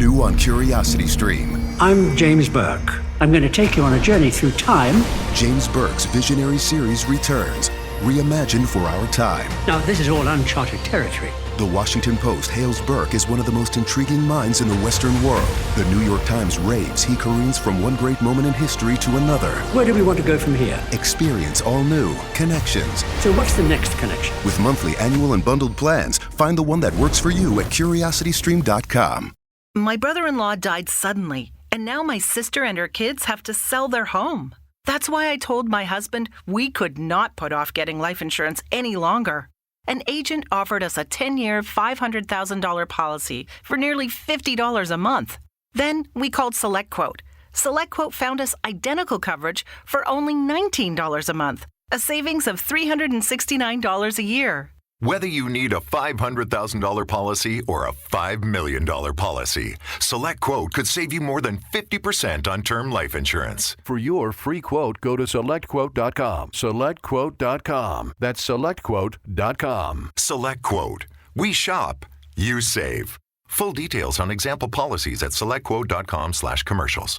New on Curiosity Stream. I'm James Burke. I'm going to take you on a journey through time. James Burke's visionary series returns, reimagined for our time. Now, this is all uncharted territory. The Washington Post hails Burke as one of the most intriguing minds in the Western world. The New York Times raves he careens from one great moment in history to another. Where do we want to go from here? Experience all new connections. So what's the next connection? With monthly, annual, and bundled plans, find the one that works for you at curiositystream.com. My brother-in-law died suddenly, and now my sister and her kids have to sell their home. That's why I told my husband we could not put off getting life insurance any longer. An agent offered us a 10-year, $500,000 policy for nearly $50 a month. Then we called SelectQuote. SelectQuote found us identical coverage for only $19 a month, a savings of $369 a year. Whether you need a $500,000 policy or a $5 million policy, SelectQuote could save you more than 50% on term life insurance. For your free quote, go to SelectQuote.com. SelectQuote.com. That's SelectQuote.com. SelectQuote. We shop, you save. Full details on example policies at SelectQuote.com/commercials.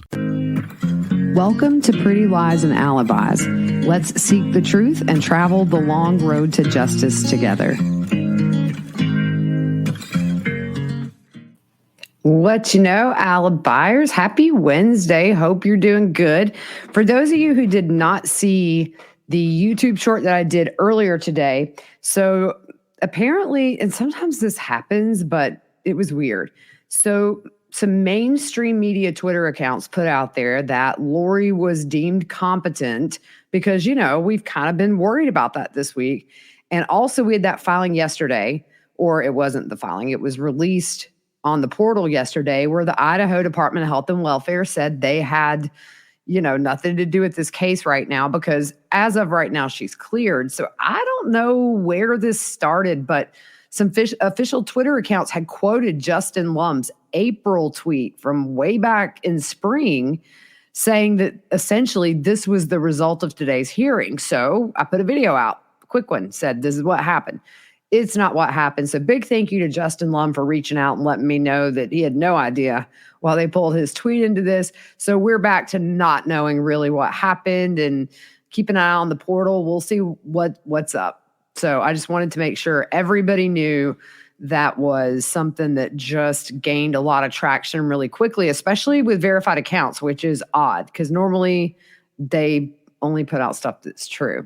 Welcome to Pretty Lies and Alibis. Let's seek the truth and travel the long road to justice together. What you know, Alibiers, happy Wednesday. Hope you're doing good. For those of you who did not see the YouTube short that I did earlier today, so apparently, and sometimes this happens, but it was weird. So some mainstream media Twitter accounts put out there that Lori was deemed competent because, you know, we've kind of been worried about that this week. And also we had that filing yesterday, or it wasn't the filing, it was released on the portal yesterday where the Idaho Department of Health and Welfare said they had, you know, nothing to do with this case right now because as of right now, she's cleared. So I don't know where this started, but some official Twitter accounts had quoted Justin Lum's April tweet from way back in spring saying that essentially this was the result of today's hearing. So I put a video out, a quick one, said this is what happened. It's not what happened. So big thank you to Justin Lum for reaching out and letting me know that he had no idea while they pulled his tweet into this. So we're back to not knowing really what happened and keep an eye on the portal. We'll see what's up. So I just wanted to make sure everybody knew that was something that just gained a lot of traction really quickly, especially with verified accounts, which is odd because normally they only put out stuff that's true.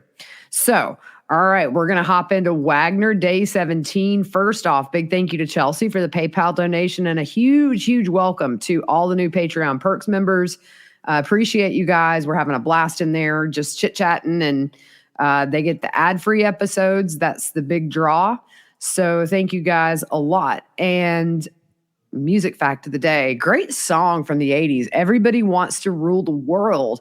So, all right, we're going to hop into Wagner Day 17. First off, big thank you to Chelsea for the PayPal donation and a huge, huge welcome to all the new Patreon Perks members. Appreciate you guys. We're having a blast in there, just chit-chatting, and they get the ad-free episodes. That's the big draw. So thank you guys a lot. And music fact of the day, great song from the 80s. Everybody Wants to Rule the World.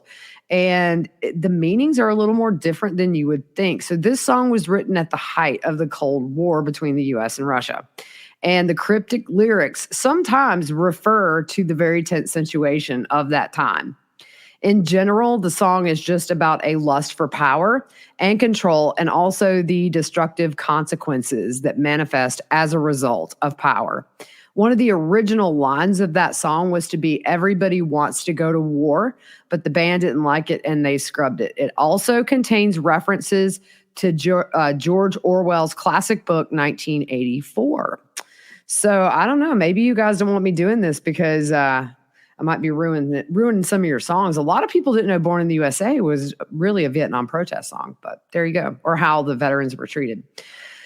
And the meanings are a little more different than you would think. So this song was written at the height of the Cold War between the US and Russia. And the cryptic lyrics sometimes refer to the very tense situation of that time. In general, the song is just about a lust for power and control, and also the destructive consequences that manifest as a result of power. One of the original lines of that song was to be, everybody wants to go to war, but the band didn't like it and they scrubbed it. It also contains references to George Orwell's classic book, 1984. So I don't know, maybe you guys don't want me doing this because I might be ruining some of your songs. A lot of people didn't know Born in the USA was really a Vietnam protest song, but there you go, or how the veterans were treated.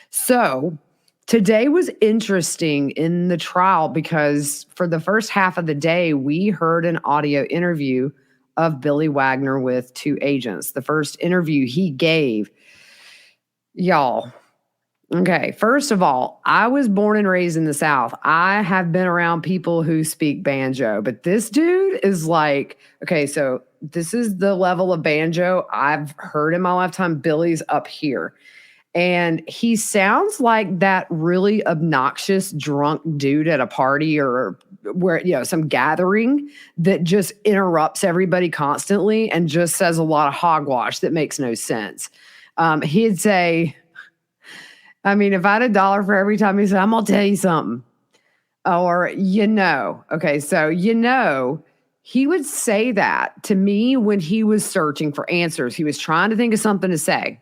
So today was interesting in the trial because for the first half of the day, we heard an audio interview of Billy Wagner with two agents. The first interview he gave, y'all. Okay, first of all, I was born and raised in the South. I have been around people who speak banjo, but this dude is like, okay, so this is the level of banjo I've heard in my lifetime. Billy's up here. And he sounds like that really obnoxious drunk dude at a party or where, you know, some gathering that just interrupts everybody constantly and just says a lot of hogwash that makes no sense. He'd say, I mean, if I had $1 for every time he said, I'm going to tell you something. Or, okay, so, he would say that to me when he was searching for answers. He was trying to think of something to say.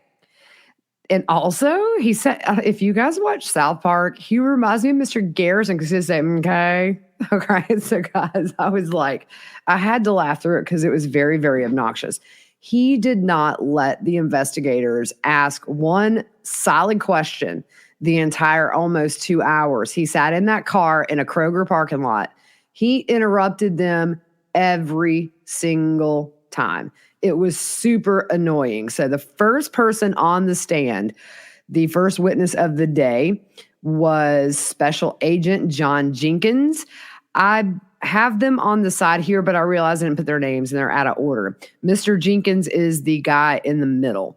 And also, he said, if you guys watch South Park, he reminds me of Mr. Garrison because he'd say, okay. Okay. So, guys, I had to laugh through it because it was very, very obnoxious. He did not let the investigators ask one solid question the entire almost 2 hours. He sat in that car in a Kroger parking lot. He interrupted them every single time. It was super annoying. So the first person on the stand, the first witness of the day, was Special Agent John Jenkins. I have them on the side here, but I realized I didn't put their names and they're out of order. Mr. Jenkins is the guy in the middle.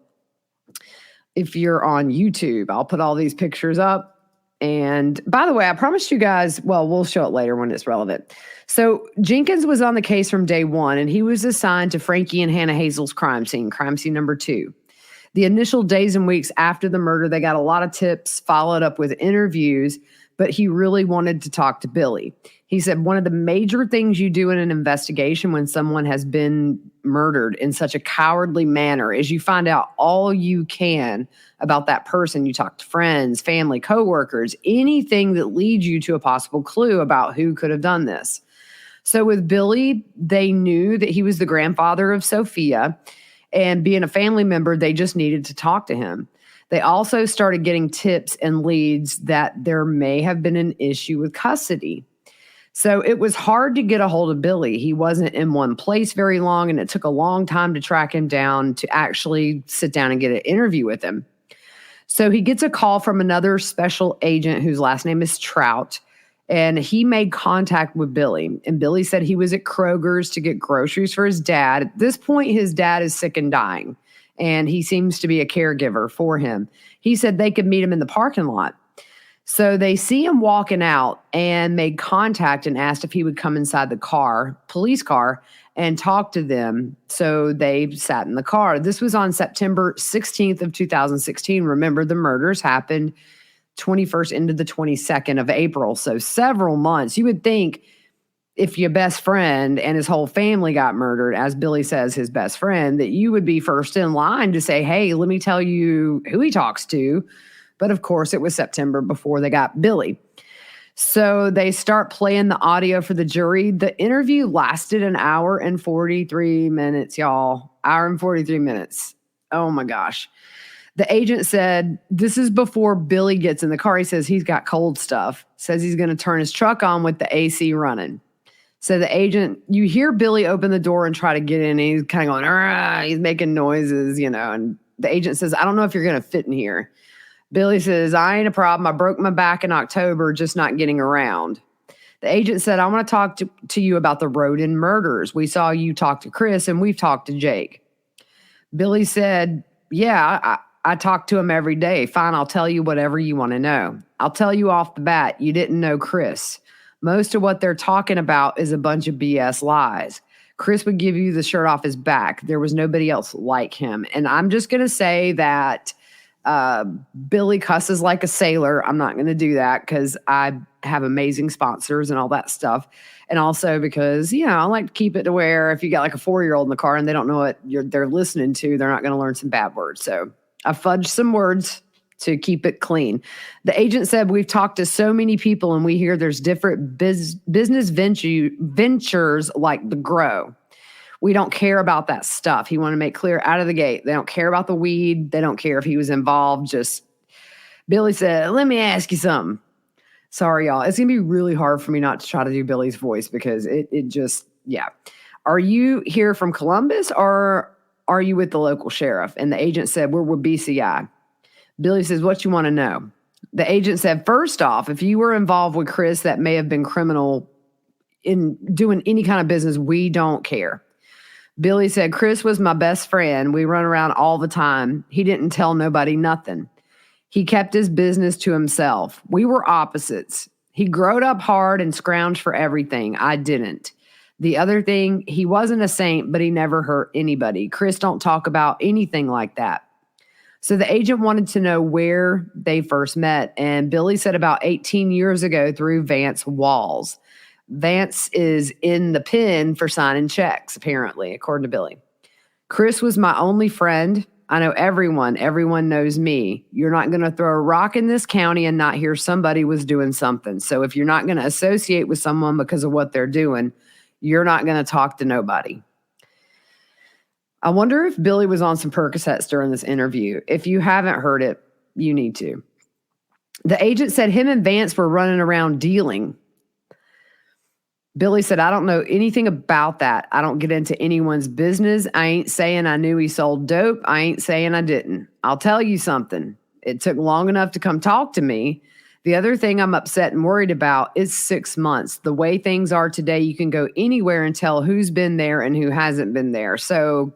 If you're on YouTube, I'll put all these pictures up. And by the way, I promised you guys, we'll show it later when it's relevant. So Jenkins was on the case from day one, and he was assigned to Frankie and Hannah Hazel's crime scene number 2. The initial days and weeks after the murder, they got a lot of tips, followed up with interviews, but he really wanted to talk to Billy. He said one of the major things you do in an investigation when someone has been murdered in such a cowardly manner is you find out all you can about that person. You talk to friends, family, coworkers, anything that leads you to a possible clue about who could have done this. So with Billy, they knew that he was the grandfather of Sophia, and being a family member, they just needed to talk to him. They also started getting tips and leads that there may have been an issue with custody. So it was hard to get a hold of Billy. He wasn't in one place very long, and it took a long time to track him down to actually sit down and get an interview with him. So he gets a call from another special agent whose last name is Trout, and he made contact with Billy. And Billy said he was at Kroger's to get groceries for his dad. At this point, his dad is sick and dying, and he seems to be a caregiver for him. He said they could meet him in the parking lot. So they see him walking out and made contact and asked if he would come inside the police car, and talk to them. So they sat in the car. This was on September 16th of 2016. Remember, the murders happened 21st into the 22nd of April. So several months. You would think if your best friend and his whole family got murdered, as Billy says, his best friend, that you would be first in line to say, hey, let me tell you who he talks to. But of course, it was September before they got Billy. So they start playing the audio for the jury. The interview lasted an hour and 43 minutes, y'all. Hour and 43 minutes. Oh my gosh. The agent said, this is before Billy gets in the car. He says he's got cold stuff. Says he's going to turn his truck on with the AC running. So the agent, you hear Billy open the door and try to get in. And he's kind of going, he's making noises, and the agent says, I don't know if you're going to fit in here. Billy says, I ain't a problem. I broke my back in October, just not getting around. The agent said, I want to talk to you about the Rodin murders. We saw you talk to Chris, and we've talked to Jake. Billy said, yeah, I talk to him every day. Fine, I'll tell you whatever you want to know. I'll tell you off the bat, you didn't know Chris. Most of what they're talking about is a bunch of BS lies. Chris would give you the shirt off his back. There was nobody else like him. And I'm just going to say that Billy cusses like a sailor. I'm not going to do that because I have amazing sponsors and all that stuff. And also because, I like to keep it to where if you got like a 4-year-old in the car and they don't know what they're listening to, they're not going to learn some bad words. So I fudged some words to keep it clean. The agent said, we've talked to so many people and we hear there's different business ventures like the grow. We don't care about that stuff. He wanted to make clear out of the gate. They don't care about the weed. They don't care if he was involved. Billy said, let me ask you something. Sorry, y'all. It's going to be really hard for me not to try to do Billy's voice because it just. Are you here from Columbus or are you with the local sheriff? And the agent said, we're with BCI. Billy says, what you want to know? The agent said, first off, if you were involved with Chris, that may have been criminal in doing any kind of business. We don't care. Billy said, Chris was my best friend. We run around all the time. He didn't tell nobody nothing. He kept his business to himself. We were opposites. He growed up hard and scrounged for everything. I didn't. The other thing, he wasn't a saint, but he never hurt anybody. Chris don't talk about anything like that. So the agent wanted to know where they first met, and Billy said about 18 years ago through Vance Walls. Vance is in the pen for signing checks, apparently, according to Billy. Chris was my only friend. I know everyone. Everyone knows me. You're not going to throw a rock in this county and not hear somebody was doing something. So if you're not going to associate with someone because of what they're doing, you're not going to talk to nobody. I wonder if Billy was on some Percocets during this interview. If you haven't heard it, you need to. The agent said him and Vance were running around dealing. Billy said, I don't know anything about that. I don't get into anyone's business. I ain't saying I knew he sold dope. I ain't saying I didn't. I'll tell you something. It took long enough to come talk to me. The other thing I'm upset and worried about is 6 months. The way things are today, you can go anywhere and tell who's been there and who hasn't been there. So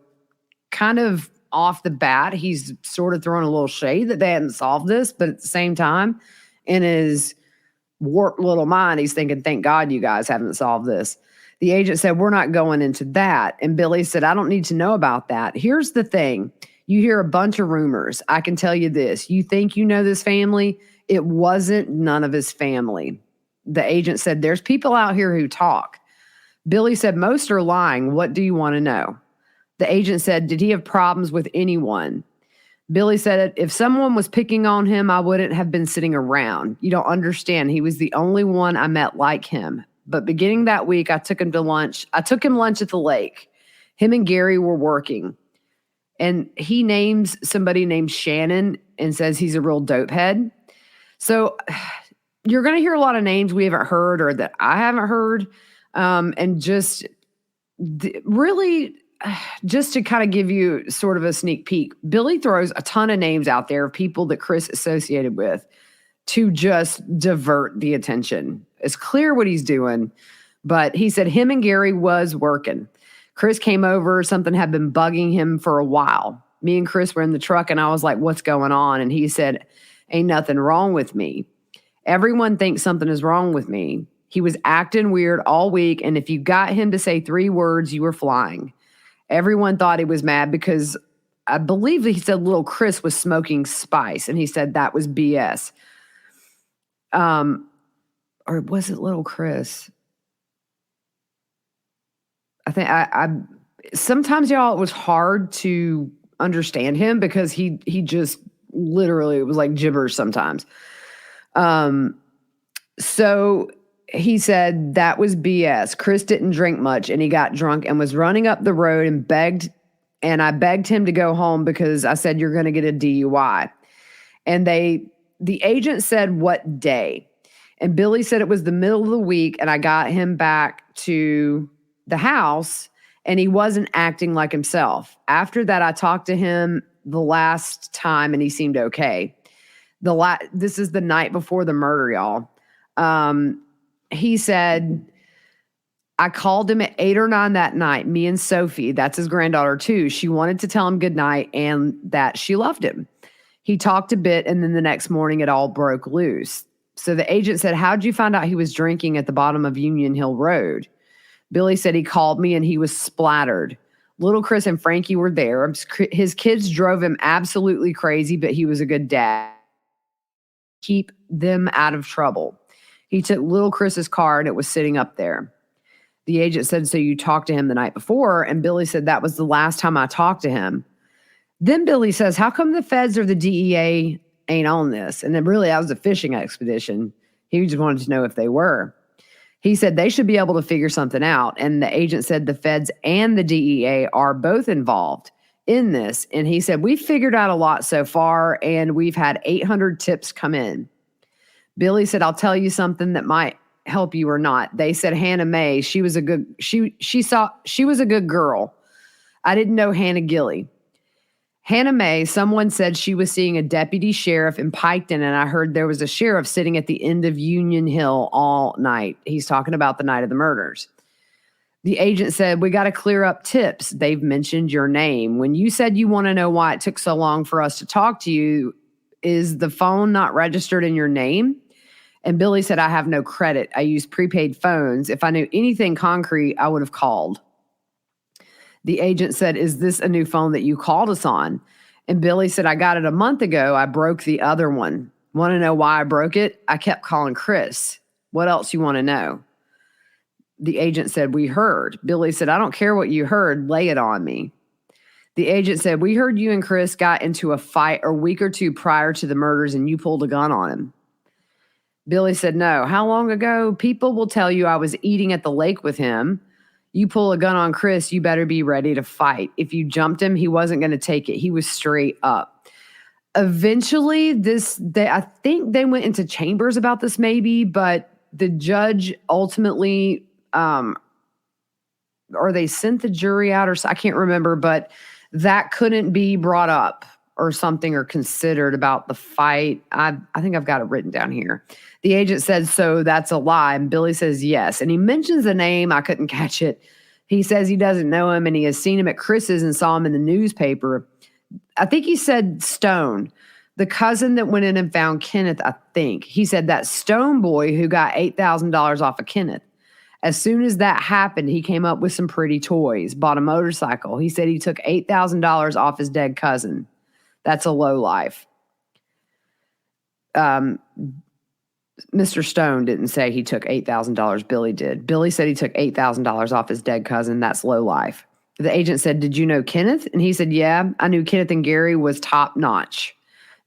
kind of off the bat, he's sort of throwing a little shade that they hadn't solved this, but at the same time, in his warped little mind, he's thinking, thank God you guys haven't solved this. The agent said, we're not going into that. And Billy said, I don't need to know about that. Here's the thing. You hear a bunch of rumors. I can tell you this. You think you know this family? It wasn't none of his family. The agent said, there's people out here who talk. Billy said, most are lying. What do you want to know? The agent said, did he have problems with anyone? Billy said, if someone was picking on him, I wouldn't have been sitting around. You don't understand. He was the only one I met like him. But beginning that week, I took him to lunch. I took him lunch at the lake. Him and Gary were working. And he names somebody named Shannon and says he's a real dope head. So you're going to hear a lot of names we haven't heard or that I haven't heard. And just really... just to kind of give you sort of a sneak peek, Billy throws a ton of names out there of people that Chris associated with to just divert the attention. It's clear what he's doing, but he said him and Gary was working. Chris came over. Something had been bugging him for a while. Me and Chris were in the truck, and I was like, what's going on? And he said, ain't nothing wrong with me. Everyone thinks something is wrong with me. He was acting weird all week, and if you got him to say 3 words, you were flying. Everyone thought he was mad because I believe that he said little Chris was smoking spice, and he said that was BS. Or was it little Chris? I think I sometimes, y'all, it was hard to understand him because he just literally, it was like gibberish sometimes. So he said that was BS. Chris didn't drink much, and he got drunk and was running up the road and I begged him to go home because I said, you're going to get a DUI. And the agent said, what day? And Billy said it was the middle of the week, and I got him back to the house, and he wasn't acting like himself. After that, I talked to him the last time, and he seemed okay. This is the night before the murder, y'all. He said, I called him at 8 or 9 that night, me and Sophie, that's his granddaughter too. She wanted to tell him goodnight and that she loved him. He talked a bit, and then the next morning it all broke loose. So the agent said, how'd you find out he was drinking at the bottom of Union Hill Road? Billy said he called me and he was splattered. Little Chris and Frankie were there. His kids drove him absolutely crazy, but he was a good dad. Keep them out of trouble. He took little Chris's car, and it was sitting up there. The agent said, so you talked to him the night before? And Billy said, that was the last time I talked to him. Then Billy says, how come the feds or the DEA ain't on this? And then really, that was a fishing expedition. He just wanted to know if they were. He said they should be able to figure something out. And the agent said the feds and the DEA are both involved in this. And he said, we've figured out a lot so far, and we've had 800 tips come in. Billy said, I'll tell you something that might help you or not. They said Hannah Mae, she was a good girl. I didn't know Hannah Gilly. Hannah Mae, someone said she was seeing a deputy sheriff in Piketon, and I heard there was a sheriff sitting at the end of Union Hill all night. He's talking about the night of the murders. The agent said, we got to clear up tips. They've mentioned your name. When you said you want to know why it took so long for us to talk to you, is the phone not registered in your name? And Billy said, I have no credit. I use prepaid phones. If I knew anything concrete, I would have called. The agent said, is this a new phone that you called us on? And Billy said, I got it a month ago. I broke the other one. Want to know why I broke it? I kept calling Chris. What else you want to know? The agent said, we heard. Billy said, I don't care what you heard. Lay it on me. The agent said, we heard you and Chris got into a fight a week or two prior to the murders and you pulled a gun on him. Billy said, no. How long ago? People will tell you I was eating at the lake with him. You pull a gun on Chris, you better be ready to fight. If you jumped him, he wasn't going to take it. He was straight up. Eventually, I think they went into chambers about this maybe, but the judge ultimately, or they sent the jury out, or I can't remember, but that couldn't be brought up or something or considered about the fight. I think I've got it written down here. The agent said, so that's a lie. And Billy says, yes. And he mentions the name. I couldn't catch it. He says he doesn't know him and he has seen him at Chris's and saw him in the newspaper. I think he said Stone, the cousin that went in and found Kenneth, I think. He said that Stone boy who got $8,000 off of Kenneth. As soon as that happened, he came up with some pretty toys, bought a motorcycle. He said he took $8,000 off his dead cousin. That's a low life. Mr. Stone didn't say he took $8,000. Billy did. Billy said he took $8,000 off his dead cousin. That's low life. The agent said, did you know Kenneth? And he said, yeah, I knew Kenneth and Gary was top notch.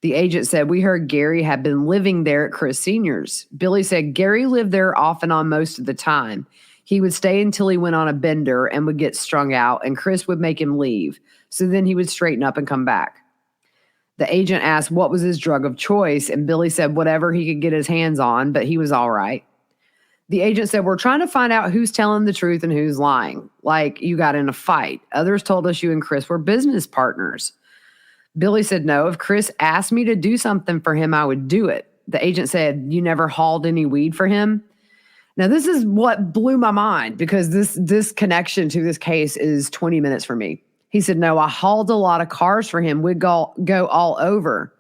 The agent said, we heard Gary had been living there at Chris Sr.'s. Billy said Gary lived there off and on most of the time. He would stay until he went on a bender and would get strung out, and Chris would make him leave. So then he would straighten up and come back. The agent asked what was his drug of choice, and Billy said whatever he could get his hands on, but he was all right. The agent said, we're trying to find out who's telling the truth and who's lying. Like, you got in a fight. Others told us you and Chris were business partners. Billy said, no, if Chris asked me to do something for him, I would do it. The agent said, you never hauled any weed for him? Now, this is what blew my mind because this connection to this case is 20 minutes for me. He said, no, I hauled a lot of cars for him. We'd go all over.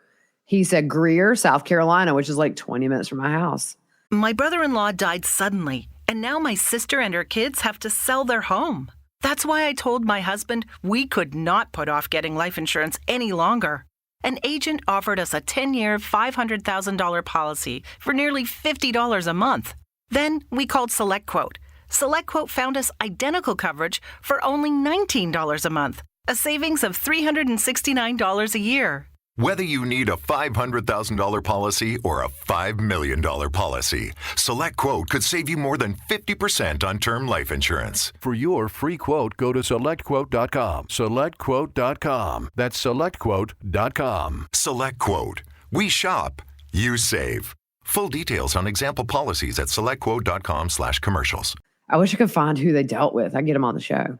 He said, Greer, South Carolina, which is like 20 minutes from my house. My brother-in-law died suddenly, and now my sister and her kids have to sell their home. That's why I told my husband we could not put off getting life insurance any longer. An agent offered us a 10-year, $500,000 policy for nearly $50 a month. Then we called SelectQuote. SelectQuote found us identical coverage for only $19 a month, a savings of $369 a year. Whether you need a $500,000 policy or a $5 million policy, SelectQuote could save you more than 50% on term life insurance. For your free quote, go to SelectQuote.com. SelectQuote.com. That's SelectQuote.com. SelectQuote. We shop, you save. Full details on example policies at SelectQuote.com/commercials. I wish I could find who they dealt with. I get them on the show.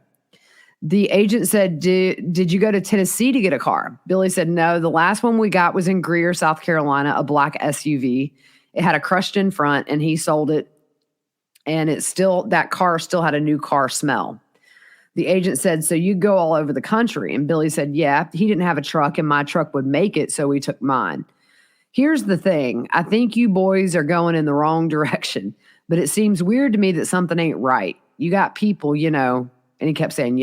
The agent said, did you go to Tennessee to get a car? Billy said, no, the last one we got was in Greer, South Carolina, a black SUV. It had a crushed in front and he sold it. And that car still had a new car smell. The agent said, so you go all over the country? And Billy said, yeah, he didn't have a truck and my truck would make it. So we took mine. Here's the thing. I think you boys are going in the wrong direction, but it seems weird to me that something ain't right. You got people, and he kept saying,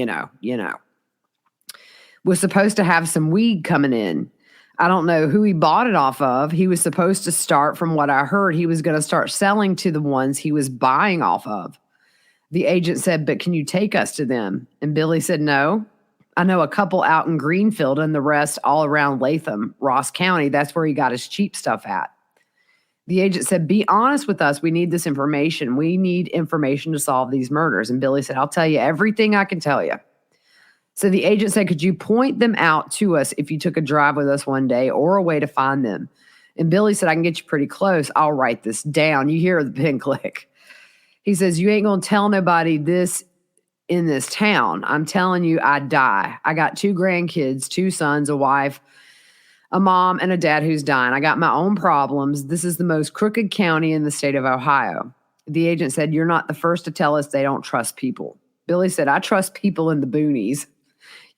was supposed to have some weed coming in. I don't know who he bought it off of. He was supposed to start, from what I heard, he was going to start selling to the ones he was buying off of. The agent said, but can you take us to them? And Billy said, no. I know a couple out in Greenfield and the rest all around Latham, Ross County. That's where he got his cheap stuff at. The agent said, be honest with us. We need this information. We need information to solve these murders. And Billy said, I'll tell you everything I can tell you. So the agent said, could you point them out to us if you took a drive with us one day or a way to find them? And Billy said, I can get you pretty close. I'll write this down. You hear the pen click. He says, you ain't going to tell nobody this in this town. I'm telling you, I'd die. I got 2 grandkids, 2 sons, a wife, a mom, and a dad who's dying. I got my own problems. This is the most crooked county in the state of Ohio. The agent said, you're not the first to tell us they don't trust people. Billy said, I trust people in the boonies.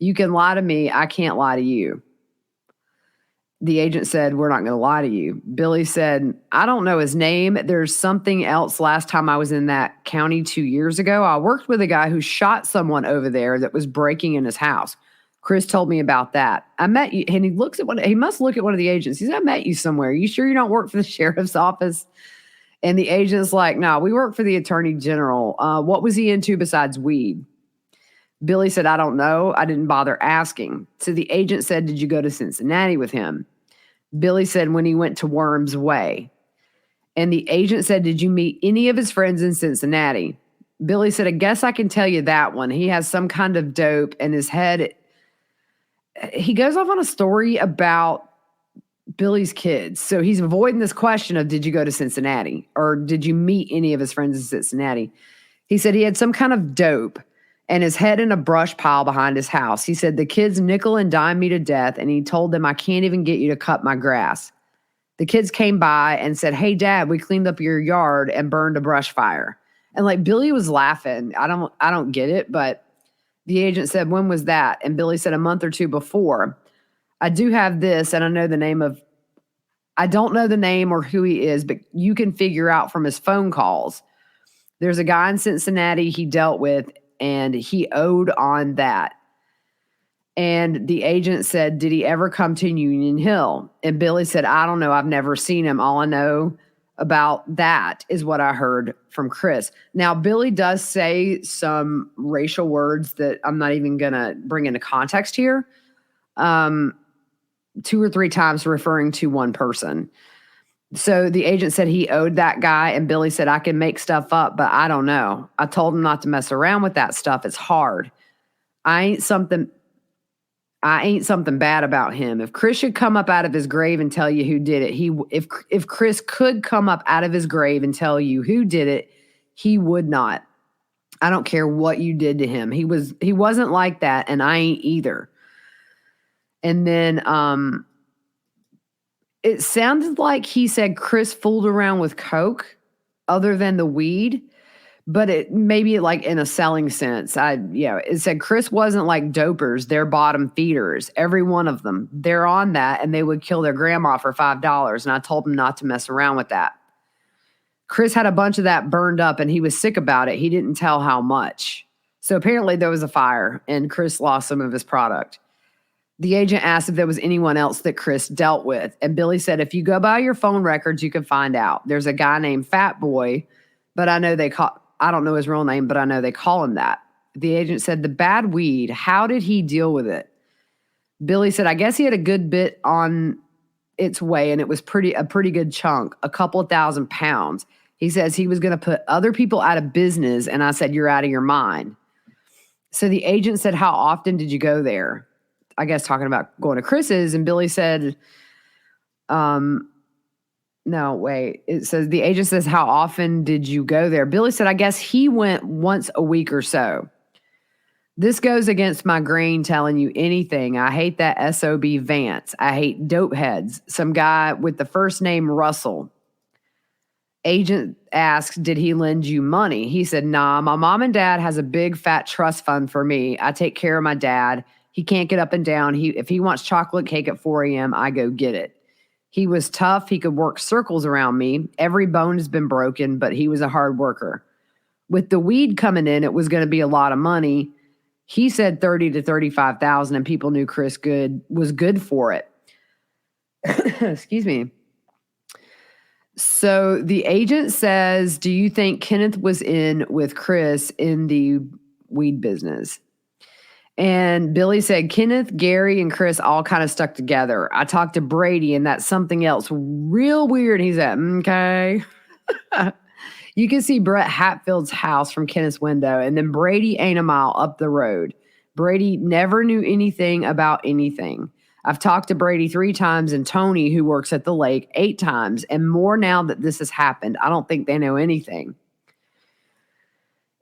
You can lie to me. I can't lie to you. The agent said, we're not going to lie to you. Billy said, I don't know his name. There's something else. Last time I was in that county 2 years ago, I worked with a guy who shot someone over there that was breaking in his house. Chris told me about that. I met you, and he must look at one of the agents. He said, I met you somewhere. You sure you don't work for the sheriff's office? And the agent's like, no, we work for the attorney general. What was he into besides weed? Billy said, I don't know. I didn't bother asking. So the agent said, did you go to Cincinnati with him? Billy said, when he went to Worms Way. And the agent said, did you meet any of his friends in Cincinnati? Billy said, I guess I can tell you that one. He has some kind of dope in his head. He goes off on a story about Billy's kids. So he's avoiding this question of, did you go to Cincinnati? Or did you meet any of his friends in Cincinnati? He said he had some kind of dope and his head in a brush pile behind his house. He said, the kids nickel and dime me to death, and he told them, I can't even get you to cut my grass. The kids came by and said, hey, Dad, we cleaned up your yard and burned a brush fire. And like Billy was laughing. I don't get it, but the agent said, when was that? And Billy said, a month or two before. I do have this, and I don't know the name or who he is, but you can figure out from his phone calls. There's a guy in Cincinnati he dealt with, and he owed on that. And the agent said, did he ever come to Union Hill? And Billy said, I don't know. I've never seen him. All I know about that is what I heard from Chris. Now, Billy does say some racial words that I'm not even going to bring into context here. 2 or 3 times referring to one person. So the agent said he owed that guy, and Billy said, I can make stuff up, but I don't know. I told him not to mess around with that stuff. It's hard. I ain't something bad about him. If Chris should come up out of his grave and tell you who did it, if Chris could come up out of his grave and tell you who did it, he would not. I don't care what you did to him. He wasn't like that, and I ain't either. And then it sounded like he said Chris fooled around with coke other than the weed, but it maybe like in a selling sense. It said Chris wasn't like dopers. They're bottom feeders. Every one of them. They're on that, and they would kill their grandma for $5. And I told him not to mess around with that. Chris had a bunch of that burned up, and he was sick about it. He didn't tell how much. So apparently there was a fire, and Chris lost some of his product. The agent asked if there was anyone else that Chris dealt with. And Billy said, if you go by your phone records, you can find out. There's a guy named Fat Boy, but I don't know his real name, but I know they call him that. The agent said, the bad weed, how did he deal with it? Billy said, I guess he had a good bit on its way, and it was a pretty good chunk, a couple of 1,000 pounds. He says he was going to put other people out of business, and I said, you're out of your mind. So the agent said, how often did you go there? I guess talking about going to Chris's, and Billy said, no, wait. It says, the agent says, how often did you go there? Billy said, I guess he went once a week or so. This goes against my grain telling you anything. I hate that SOB Vance. I hate dope heads. Some guy with the first name Russell. Agent asked, did he lend you money? He said, nah, my mom and dad has a big fat trust fund for me. I take care of my dad. He can't get up and down. If he wants chocolate cake at 4 a.m., I go get it. He was tough. He could work circles around me. Every bone has been broken, but he was a hard worker. With the weed coming in, it was going to be a lot of money. He said 30 to 35,000, and people knew Chris was good for it. Excuse me. So the agent says, do you think Kenneth was in with Chris in the weed business? And Billy said, Kenneth, Gary, and Chris all kind of stuck together. I talked to Brady, and that's something else real weird. He said, okay. You can see Brett Hatfield's house from Kenneth's window, and then Brady ain't a mile up the road. Brady never knew anything about anything. I've talked to Brady 3 times, and Tony, who works at the lake, 8 times, and more now that this has happened. I don't think they know anything.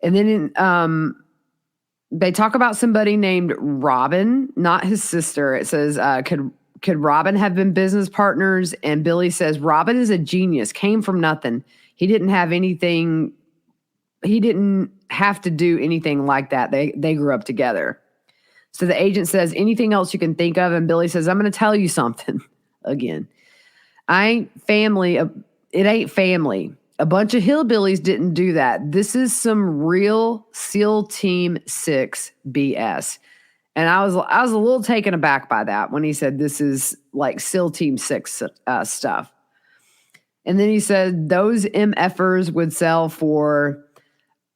And then they talk about somebody named Robin, not his sister. It says, could Robin have been business partners? And Billy says, Robin is a genius, came from nothing. He didn't have anything. He didn't have to do anything like that. They grew up together. So the agent says, anything else you can think of? And Billy says, I'm going to tell you something again. I ain't family. It ain't family. A bunch of hillbillies didn't do that. This is some real SEAL Team 6 BS. And I was a little taken aback by that when he said this is like SEAL Team 6 stuff. And then he said those MFers would sell for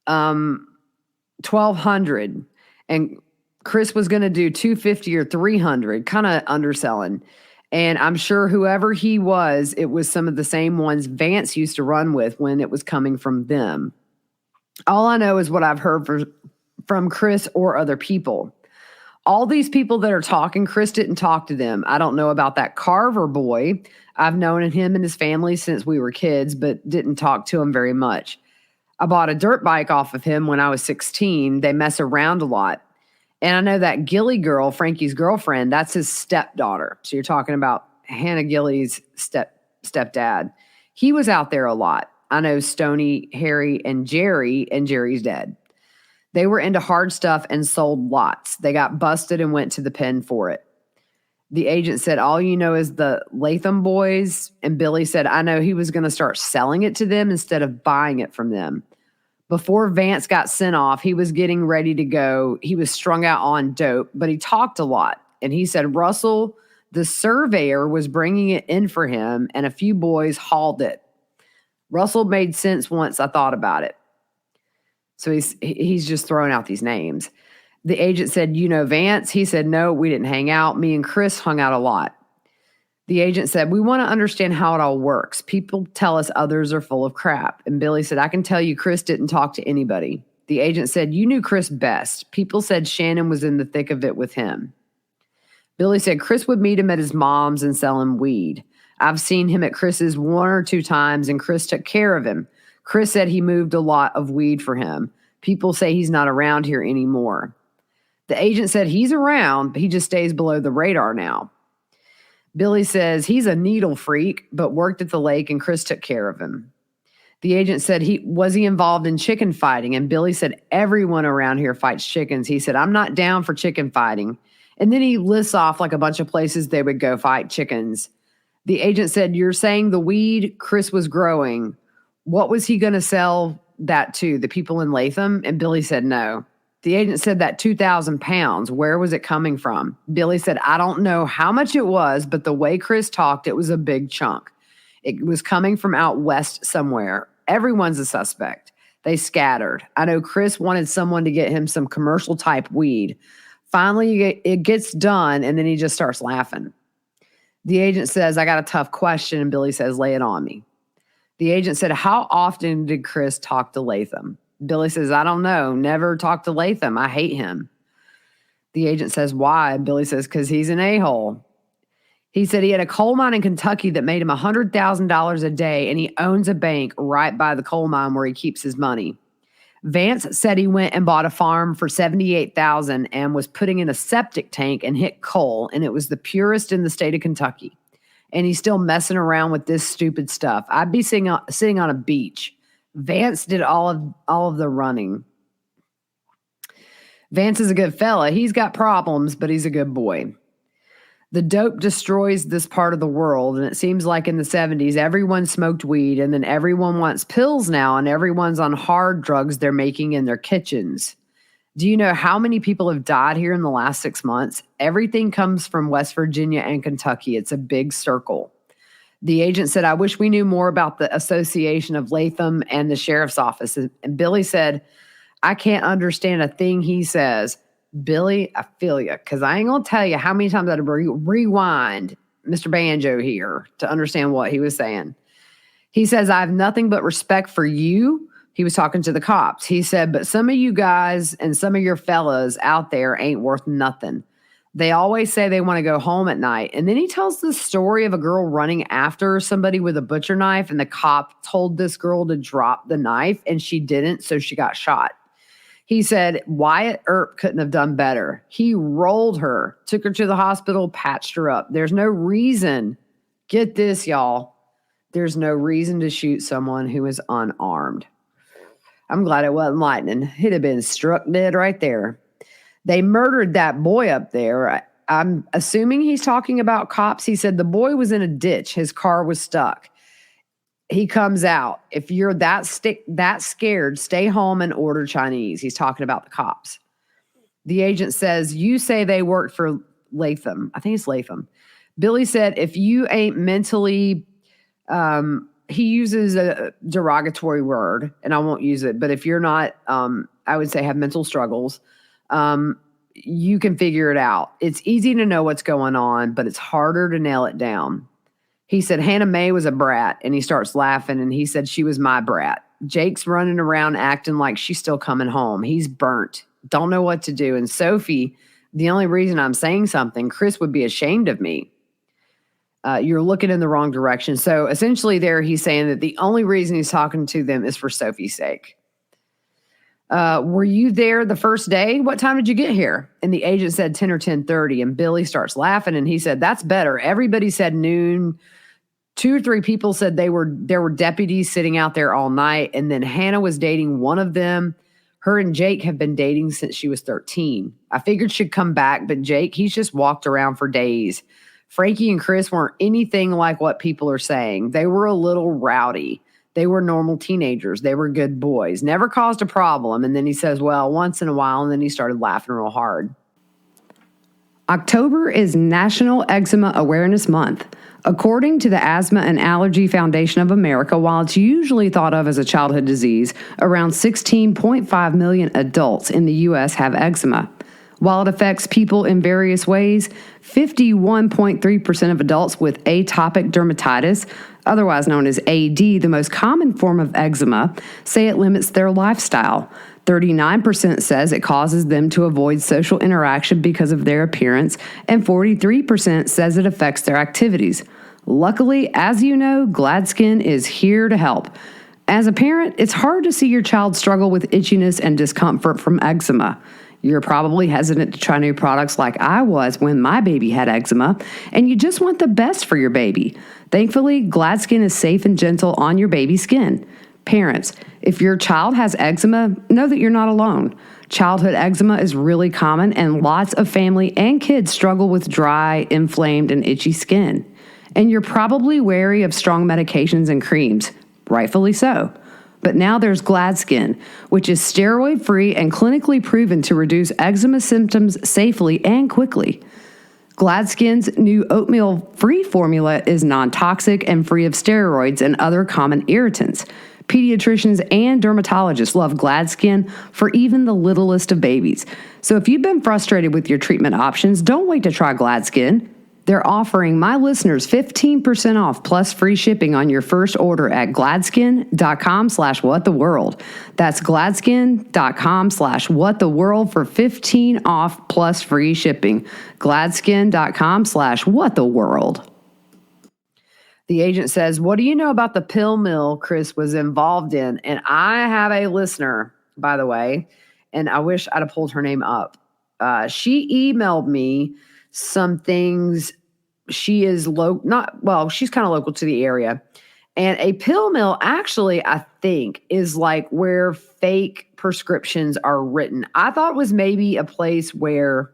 $1,200, and Chris was going to do $250 or $300, kind of underselling. And I'm sure whoever he was, it was some of the same ones Vance used to run with when it was coming from them. All I know is what I've heard from Chris or other people. All these people that are talking, Chris didn't talk to them. I don't know about that Carver boy. I've known him and his family since we were kids, but didn't talk to him very much. I bought a dirt bike off of him when I was 16. They mess around a lot. And I know that Gilly girl, Frankie's girlfriend, that's his stepdaughter. So you're talking about Hannah Gilly's stepdad. He was out there a lot. I know Stoney, Harry, and Jerry's dead. They were into hard stuff and sold lots. They got busted and went to the pen for it. The agent said, all you know is the Latham boys. And Billy said, I know he was going to start selling it to them instead of buying it from them. Before Vance got sent off, he was getting ready to go. He was strung out on dope, but he talked a lot. And he said Russell, the surveyor, was bringing it in for him, and a few boys hauled it. Russell made sense once I thought about it. So he's just throwing out these names. The agent said, you know Vance? He said, no, we didn't hang out. Me and Chris hung out a lot. The agent said, we want to understand how it all works. People tell us others are full of crap. And Billy said, I can tell you Chris didn't talk to anybody. The agent said, you knew Chris best. People said Shannon was in the thick of it with him. Billy said Chris would meet him at his mom's and sell him weed. I've seen him at Chris's 1 or 2 times, and Chris took care of him. Chris said he moved a lot of weed for him. People say he's not around here anymore. The agent said he's around, but he just stays below the radar now. Billy says he's a needle freak, but worked at the lake, and Chris took care of him. The agent said was he involved in chicken fighting? And Billy said everyone around here fights chickens. He said, I'm not down for chicken fighting. And then he lists off like a bunch of places they would go fight chickens. The agent said, you're saying the weed Chris was growing, what was he going to sell that to? The people in Latham? And Billy said no. The agent said that 2,000 pounds, where was it coming from? Billy said, I don't know how much it was, but the way Chris talked, it was a big chunk. It was coming from out west somewhere. Everyone's a suspect. They scattered. I know Chris wanted someone to get him some commercial type weed. Finally, it gets done, and then he just starts laughing. The agent says, I got a tough question, and Billy says, lay it on me. The agent said, how often did Chris talk to Latham? Billy says, I don't know. Never talked to Latham. I hate him. The agent says, why? Billy says, because he's an a-hole. He said he had a coal mine in Kentucky that made him $100,000 a day, and he owns a bank right by the coal mine where he keeps his money. Vance said he went and bought a farm for $78,000 and was putting in a septic tank and hit coal, and it was the purest in the state of Kentucky. And he's still messing around with this stupid stuff. I'd be sitting on a beach. Vance did all of the running. Vance is a good fella. He's got problems, but he's a good boy. The dope destroys this part of the world, and it seems like in the 70s, everyone smoked weed, and then everyone wants pills now, and everyone's on hard drugs they're making in their kitchens. Do you know how many people have died here in the last 6 months? Everything comes from West Virginia and Kentucky. It's a big circle. The agent said, I wish we knew more about the association of Latham and the sheriff's office. And Billy said, I can't understand a thing he says. Billy, I feel you, because I ain't going to tell you how many times I'd rewind Mr. Banjo here to understand what he was saying. He says, I have nothing but respect for you. He was talking to the cops. He said, but some of you guys and some of your fellas out there ain't worth nothing. They always say they want to go home at night. And then he tells the story of a girl running after somebody with a butcher knife, and the cop told this girl to drop the knife, and she didn't, so she got shot. He said Wyatt Earp couldn't have done better. He rolled her, took her to the hospital, patched her up. There's no reason, get this, y'all, there's no reason to shoot someone who is unarmed. I'm glad it wasn't lightning. He'd have been struck dead right there. They murdered that boy up there. I'm assuming he's talking about cops. He said the boy was in a ditch. His car was stuck. He comes out. If you're that scared, stay home and order Chinese. He's talking about the cops. The agent says, you say they worked for Latham. I think it's Latham. Billy said, if you ain't mentally, he uses a derogatory word, and I won't use it, but if you're not, I would say have mental struggles, you can figure it out. It's easy to know what's going on, but it's harder to nail it down. He said, Hannah Mae was a brat, and he starts laughing, and he said, she was my brat. Jake's running around acting like she's still coming home. He's burnt. Don't know what to do. And Sophie, the only reason I'm saying something, Chris would be ashamed of me. You're looking in the wrong direction. So essentially there he's saying that the only reason he's talking to them is for Sophie's sake. Were you there the first day? What time did you get here? And the agent said 10 or 10:30. And Billy starts laughing, and he said, that's better. Everybody said noon. 2 or 3 people said there were deputies sitting out there all night. And then Hannah was dating one of them. Her and Jake have been dating since she was 13. I figured she'd come back, but Jake, he's just walked around for days. Frankie and Chris weren't anything like what people are saying. They were a little rowdy. They were normal teenagers. They were good boys. Never caused a problem. And then he says, well, once in a while, and then he started laughing real hard. October is National Eczema Awareness Month. According to the Asthma and Allergy Foundation of America, while it's usually thought of as a childhood disease, around 16.5 million adults in the U.S. have eczema. While it affects people in various ways, 51.3% of adults with atopic dermatitis, otherwise known as AD, the most common form of eczema, say it limits their lifestyle. 39% says it causes them to avoid social interaction because of their appearance, and 43% says it affects their activities. Luckily, as you know, GladSkin is here to help. As a parent, it's hard to see your child struggle with itchiness and discomfort from eczema. You're probably hesitant to try new products like I was when my baby had eczema, and you just want the best for your baby. Thankfully, GladSkin is safe and gentle on your baby's skin. Parents, if your child has eczema, know that you're not alone. Childhood eczema is really common, and lots of family and kids struggle with dry, inflamed, and itchy skin. And you're probably wary of strong medications and creams. Rightfully so. But now there's GladSkin, which is steroid-free and clinically proven to reduce eczema symptoms safely and quickly. GladSkin's new oatmeal-free formula is non-toxic and free of steroids and other common irritants. Pediatricians and dermatologists love GladSkin for even the littlest of babies. So if you've been frustrated with your treatment options, don't wait to try GladSkin. They're offering my listeners 15% off plus free shipping on your first order at gladskin.com/whattheworld. That's gladskin.com/whattheworld for 15% off plus free shipping. gladskin.com/whattheworld. The agent says, what do you know about the pill mill Chris was involved in? And I have a listener, by the way, and I wish I'd have pulled her name up. She emailed me some things. She is she's kind of local to the area. And a pill mill actually, I think, is like where fake prescriptions are written. I thought it was maybe a place where...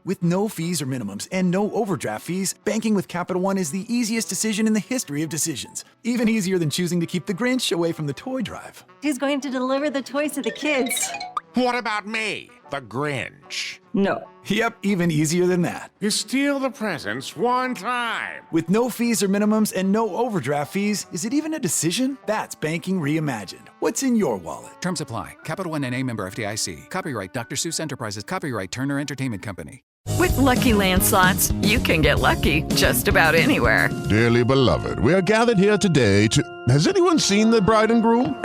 With no fees or minimums and no overdraft fees, banking with Capital One is the easiest decision in the history of decisions. Even easier than choosing to keep the Grinch away from the toy drive. Who's going to deliver the toys to the kids? What about me, the Grinch? No. Yep, even easier than that. You steal the presents one time. With no fees or minimums and no overdraft fees, is it even a decision? That's banking reimagined. What's in your wallet? Terms apply. Capital One N.A. member FDIC. Copyright Dr. Seuss Enterprises. Copyright Turner Entertainment Company. With Lucky Land Slots, you can get lucky just about anywhere. Dearly beloved, we are gathered here today to... Has anyone seen the bride and groom?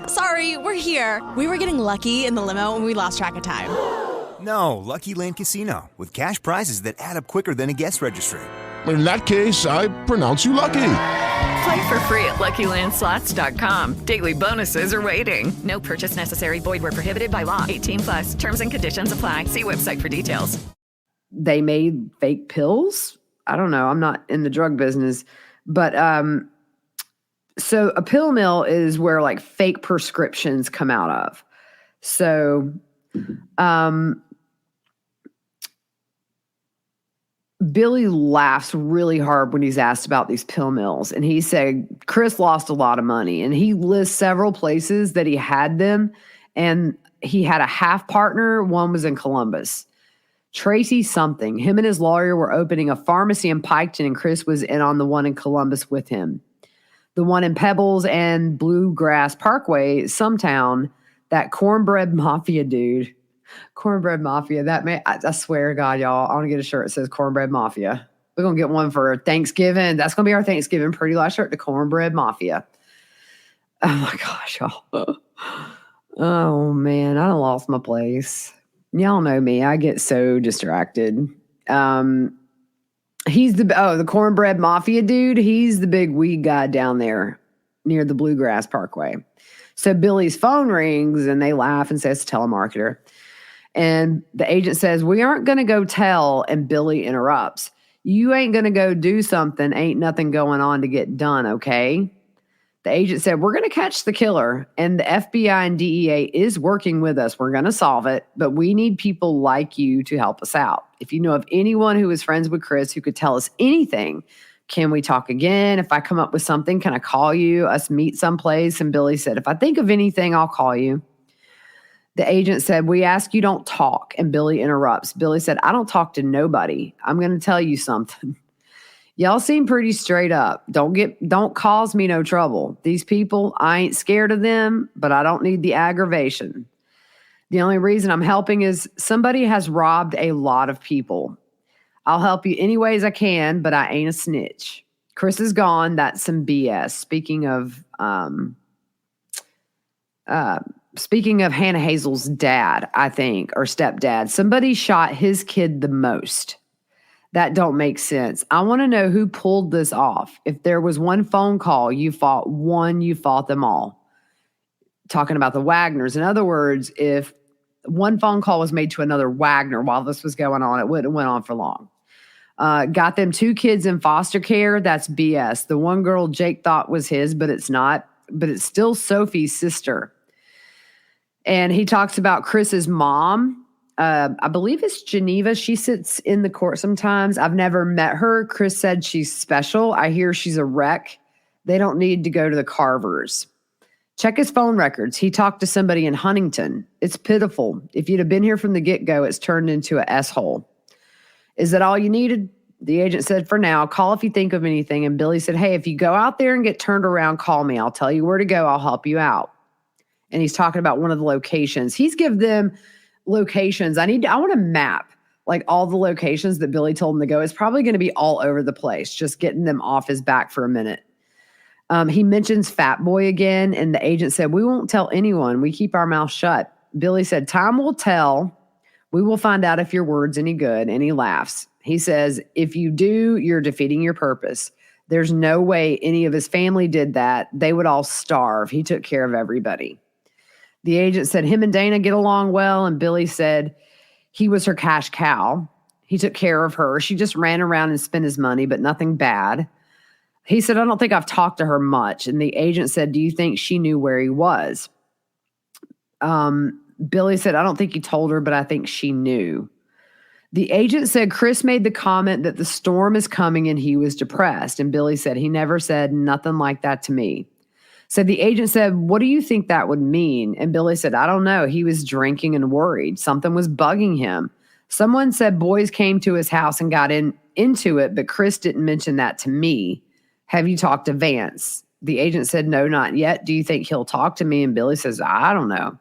Sorry, we're here. We were getting lucky in the limo and we lost track of time. No, Lucky Land Casino, with cash prizes that add up quicker than a guest registry. In that case, I pronounce you lucky. Play for free at LuckyLandSlots.com. Daily bonuses are waiting. No purchase necessary. Void where prohibited by law. 18+. Terms and conditions apply. See website for details. They made fake pills? I don't know. I'm not in the drug business. But so a pill mill is where like fake prescriptions come out of. So Billy laughs really hard when he's asked about these pill mills. And he said, Chris lost a lot of money. And he lists several places that he had them. And he had a half partner. One was in Columbus. Tracy something. Him and his lawyer were opening a pharmacy in Piketon, and Chris was in on the one in Columbus with him. The one in Pebbles and Bluegrass Parkway, Sumtown, that Cornbread Mafia dude. Cornbread Mafia. That man, I swear to God, y'all, I want to get a shirt that says Cornbread Mafia. We're going to get one for Thanksgiving. That's going to be our Thanksgiving pretty last shirt, the Cornbread Mafia. Oh my gosh, y'all. Oh man, I done lost my place. Y'all know me. I get so distracted. He's the Cornbread Mafia dude. He's the big weed guy down there near the Bluegrass Parkway. So Billy's phone rings and they laugh and says telemarketer. And the agent says, we aren't going to go tell. And Billy interrupts. You ain't going to go do something. Ain't nothing going on to get done. Okay. The agent said, we're going to catch the killer, and the FBI and DEA is working with us. We're going to solve it, but we need people like you to help us out. If you know of anyone who is friends with Chris who could tell us anything, can we talk again? If I come up with something, can I call you? Us meet someplace? And Billy said, if I think of anything, I'll call you. The agent said, we ask you don't talk. And Billy interrupts. Billy said, I don't talk to nobody. I'm going to tell you something. Y'all seem pretty straight up. Don't cause me no trouble. These people, I ain't scared of them, but I don't need the aggravation. The only reason I'm helping is somebody has robbed a lot of people. I'll help you any ways I can, but I ain't a snitch. Chris is gone. That's some BS. Speaking of Hannah Hazel's dad, I think, or stepdad, somebody shot his kid the most. That don't make sense. I want to know who pulled this off. If there was one phone call, you fought them all. Talking about the Wagners. In other words, if one phone call was made to another Wagner while this was going on, it wouldn't have went on for long. Got them 2 kids in foster care. That's BS. The one girl Jake thought was his, but it's not. But it's still Sophie's sister. And he talks about Chris's mom. I believe it's Geneva. She sits in the court sometimes. I've never met her. Chris said she's special. I hear she's a wreck. They don't need to go to the Carvers. Check his phone records. He talked to somebody in Huntington. It's pitiful. If you'd have been here from the get-go, it's turned into a S-hole. Is that all you needed? The agent said, for now, call if you think of anything. And Billy said, hey, if you go out there and get turned around, call me. I'll tell you where to go. I'll help you out. And he's talking about one of the locations. He's given them locations. I want to map like all the locations that Billy told him to go. It's probably going to be all over the place, just getting them off his back for a minute. He mentions Fat Boy again, and the agent said, we won't tell anyone. We keep our mouth shut. Billy said, time will tell. We will find out if your word's any good. And he laughs. He says, if you do, you're defeating your purpose. There's no way any of his family did that. They would all starve. He took care of everybody. The agent said him and Dana get along well, and Billy said he was her cash cow. He took care of her. She just ran around and spent his money, but nothing bad. He said, I don't think I've talked to her much. And the agent said, do you think she knew where he was? Billy said, I don't think he told her, but I think she knew. The agent said Chris made the comment that the storm is coming and he was depressed. And Billy said, he never said nothing like that to me. So the agent said, what do you think that would mean? And Billy said, I don't know. He was drinking and worried. Something was bugging him. Someone said boys came to his house and got into it, but Chris didn't mention that to me. Have you talked to Vance? The agent said, no, not yet. Do you think he'll talk to me? And Billy says, I don't know.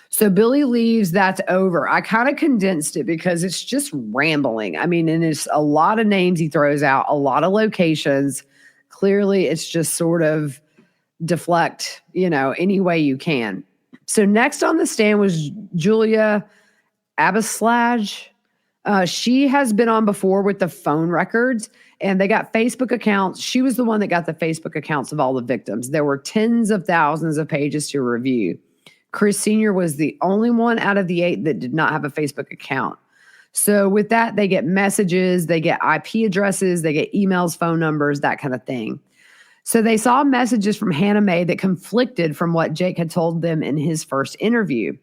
So Billy leaves. That's over. I kind of condensed it because it's just rambling. I mean, and it's a lot of names he throws out, a lot of locations. Clearly, it's just sort of deflect, any way you can. So next on the stand was Julia Abislage. She has been on before with the phone records, and they got Facebook accounts. She was the one that got the Facebook accounts of all the victims. There were tens of thousands of pages to review. Chris Sr. was the only one out of the 8 that did not have a Facebook account. So with that, they get messages, they get IP addresses, they get emails, phone numbers, that kind of thing. So they saw messages from Hannah Mae that conflicted from what Jake had told them in his first interview,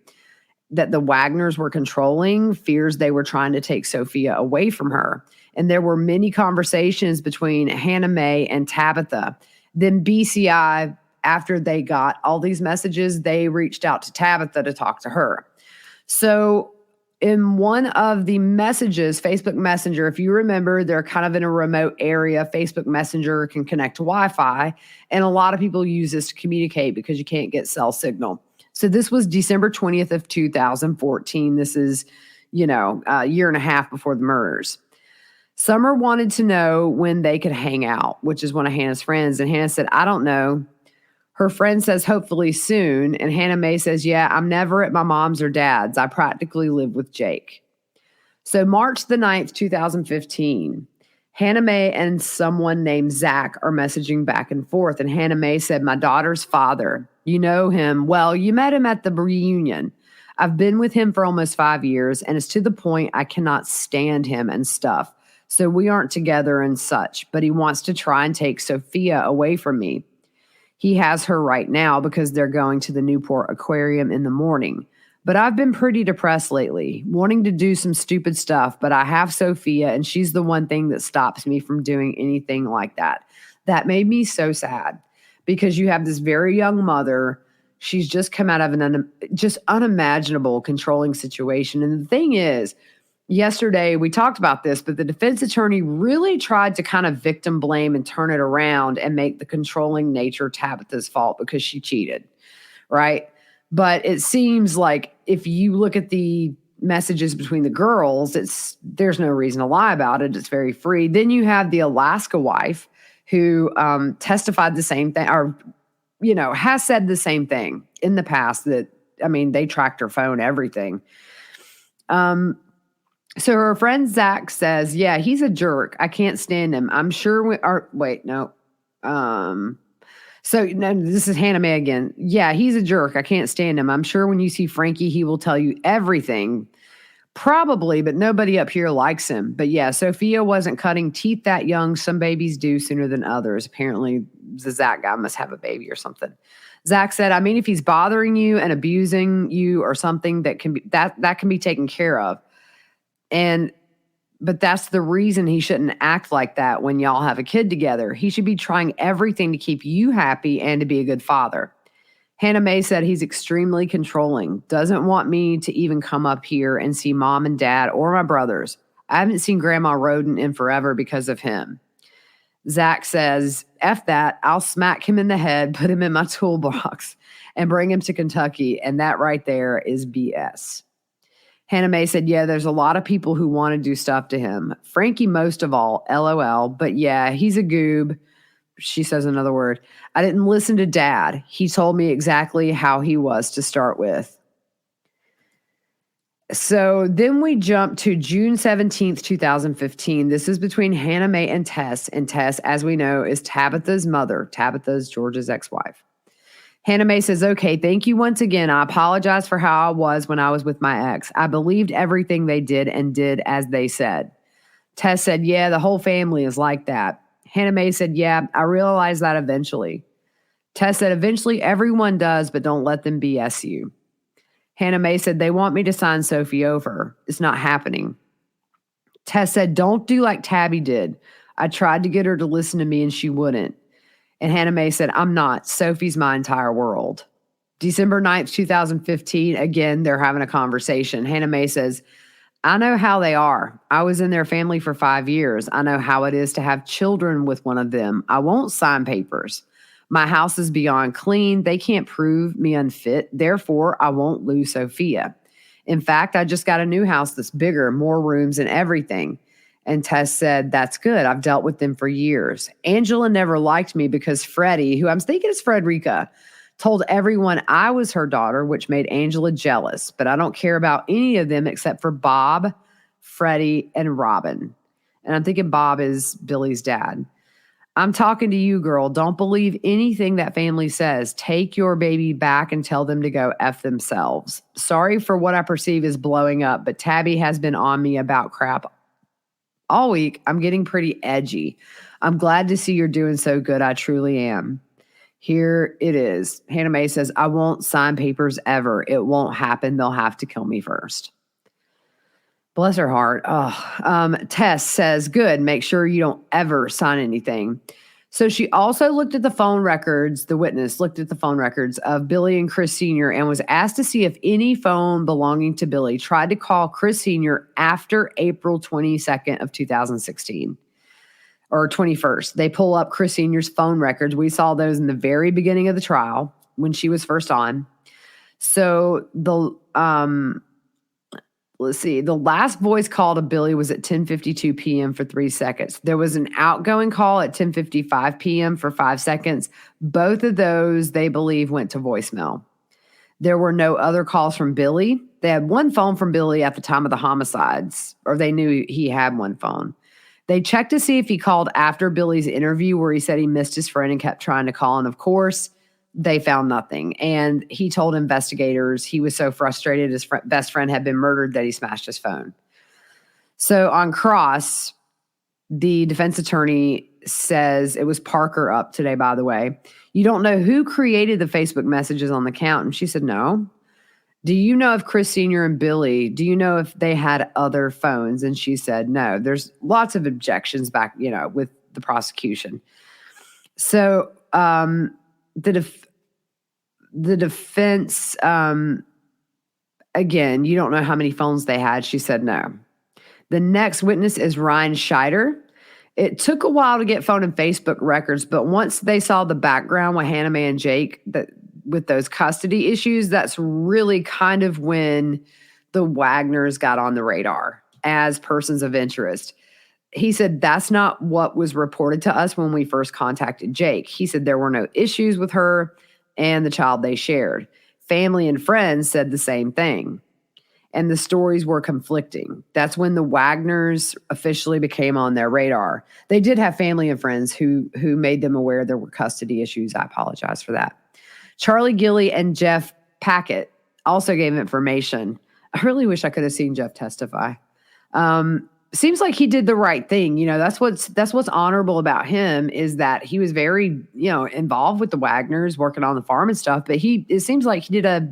that the Wagners were controlling, fears they were trying to take Sophia away from her. And there were many conversations between Hannah Mae and Tabitha. Then BCI after they got all these messages, they reached out to Tabitha to talk to her. So in one of the messages, Facebook Messenger, if you remember, they're kind of in a remote area. Facebook Messenger can connect to Wi-Fi, and a lot of people use this to communicate because you can't get cell signal. So this was December 20th of 2014. This is, a year and a half before the murders. Summer wanted to know when they could hang out, which is one of Hannah's friends. And Hannah said, I don't know. Her friend says, hopefully soon. And Hannah Mae says, yeah, I'm never at my mom's or dad's. I practically live with Jake. So March the 9th, 2015, Hannah Mae and someone named Zach are messaging back and forth. And Hannah Mae said, my daughter's father, you know him. Well, you met him at the reunion. I've been with him for almost 5 years, and it's to the point I cannot stand him and stuff. So we aren't together and such, but he wants to try and take Sophia away from me. He has her right now because they're going to the Newport Aquarium in the morning. But I've been pretty depressed lately, wanting to do some stupid stuff, but I have Sophia, and she's the one thing that stops me from doing anything like that. That made me so sad because you have this very young mother. She's just come out of an just unimaginable controlling situation. And the thing is, yesterday, we talked about this, but the defense attorney really tried to kind of victim blame and turn it around and make the controlling nature Tabitha's fault because she cheated, right? But it seems like if you look at the messages between the girls, there's no reason to lie about it. It's very free. Then you have the Alaska wife who testified the same thing, or, has said the same thing in the past that, they tracked her phone, everything. So her friend Zach says, yeah, he's a jerk. I can't stand him. I'm sure this is Hannah Mae again. Yeah, he's a jerk. I can't stand him. I'm sure when you see Frankie, he will tell you everything. Probably, but nobody up here likes him. But yeah, Sophia wasn't cutting teeth that young. Some babies do sooner than others. Apparently, the Zach guy must have a baby or something. Zach said, if he's bothering you and abusing you or something, that can be taken care of. But that's the reason he shouldn't act like that when y'all have a kid together. He should be trying everything to keep you happy and to be a good father. Hannah Mae said he's extremely controlling, doesn't want me to even come up here and see mom and dad or my brothers. I haven't seen Grandma Roden in forever because of him. Zach says, F that, I'll smack him in the head, put him in my toolbox, and bring him to Kentucky. And that right there is BS. Hannah Mae said, yeah, there's a lot of people who want to do stuff to him. Frankie most of all, LOL. But yeah, he's a goob. She says another word. I didn't listen to Dad. He told me exactly how he was to start with. So then we jump to June 17th, 2015. This is between Hannah Mae and Tess. And Tess, as we know, is Tabitha's mother. Tabitha's George's ex-wife. Hannah Mae says, okay, thank you once again. I apologize for how I was when I was with my ex. I believed everything they did and did as they said. Tess said, yeah, the whole family is like that. Hannah Mae said, yeah, I realized that eventually. Tess said, eventually everyone does, but don't let them BS you. Hannah Mae said, they want me to sign Sophie over. It's not happening. Tess said, don't do like Tabby did. I tried to get her to listen to me and she wouldn't. And Hannah Mae said, I'm not. Sophie's my entire world. December 9th, 2015, again, they're having a conversation. Hannah Mae says, I know how they are. I was in their family for 5 years. I know how it is to have children with one of them. I won't sign papers. My house is beyond clean. They can't prove me unfit. Therefore, I won't lose Sophia. In fact, I just got a new house that's bigger, more rooms and everything. And Tess said, that's good. I've dealt with them for years. Angela never liked me because Freddie, who I'm thinking is Frederica, told everyone I was her daughter, which made Angela jealous. But I don't care about any of them except for Bob, Freddie, and Robin. And I'm thinking Bob is Billy's dad. I'm talking to you, girl. Don't believe anything that family says. Take your baby back and tell them to go F themselves. Sorry for what I perceive as blowing up, but Tabby has been on me about crap all week. I'm getting pretty edgy. I'm glad to see you're doing so good. I truly am. Here it is. Hannah Mae says, I won't sign papers ever. It won't happen. They'll have to kill me first. Bless her heart. Tess says, good. Make sure you don't ever sign anything. So she also looked at the phone records, the witness looked at the phone records of Billy and Chris Sr. and was asked to see if any phone belonging to Billy tried to call Chris Sr. after April 22nd of 2016 or 21st. They pull up Chris Sr.'s phone records. We saw those in the very beginning of the trial when she was first on. So let's see. The last voice call to Billy was at 10:52 p.m. for 3 seconds. There was an outgoing call at 10:55 p.m. for 5 seconds. Both of those, they believe, went to voicemail. There were no other calls from Billy. They had one phone from Billy at the time of the homicides, or they knew he had one phone. They checked to see if he called after Billy's interview where he said he missed his friend and kept trying to call. And of course, they found nothing. And he told investigators he was so frustrated his best friend had been murdered that he smashed his phone. So on cross, the defense attorney says, it was Parker up today, by the way. You don't know who created the Facebook messages on the account? And she said, no. Do you know if Chris Sr. and Billy, do you know if they had other phones? And she said, no. There's lots of objections back, with the prosecution. So the defense, again, you don't know how many phones they had. She said no. The next witness is Ryan Scheider. It took a while to get phone and Facebook records, but once they saw the background with Hannah Mae and Jake, that with those custody issues, that's really kind of when the Wagners got on the radar as persons of interest. He said that's not what was reported to us when we first contacted Jake. He said there were no issues with her and the child they shared. Family and friends said the same thing. And the stories were conflicting. That's when the Wagners officially became on their radar. They did have family and friends who made them aware there were custody issues. I apologize for that. Charlie Gilley and Jeff Packett also gave information. I really wish I could have seen Jeff testify. Seems like he did the right thing. That's what's honorable about him is that he was very, involved with the Wagners, working on the farm and stuff. But it seems like he did a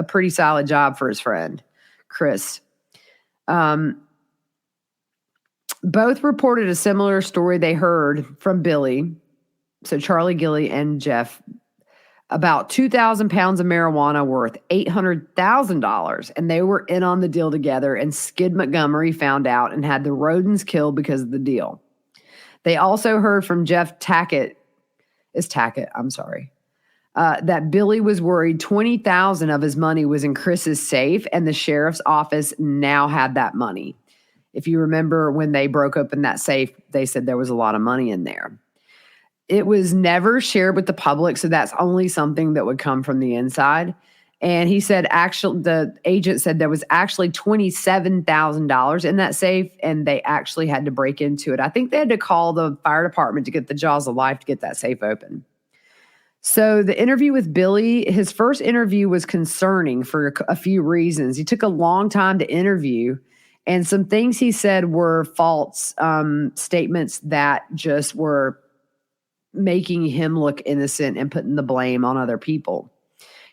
pretty solid job for his friend, Chris. Both reported a similar story they heard from Billy. So Charlie Gilley and Jeff, about 2,000 pounds of marijuana worth $800,000. And they were in on the deal together. And Skid Montgomery found out and had the Rodens killed because of the deal. They also heard from Jeff Tackett, that Billy was worried $20,000 of his money was in Chris's safe, and the sheriff's office now had that money. If you remember when they broke open that safe, they said there was a lot of money in there. It was never shared with the public, so that's only something that would come from the inside. And he said, the agent said there was actually $27,000 in that safe, and they actually had to break into it. I think they had to call the fire department to get the jaws of life to get that safe open. So the interview with Billy, his first interview was concerning for a few reasons. He took a long time to interview, and some things he said were false statements that just were making him look innocent and putting the blame on other people.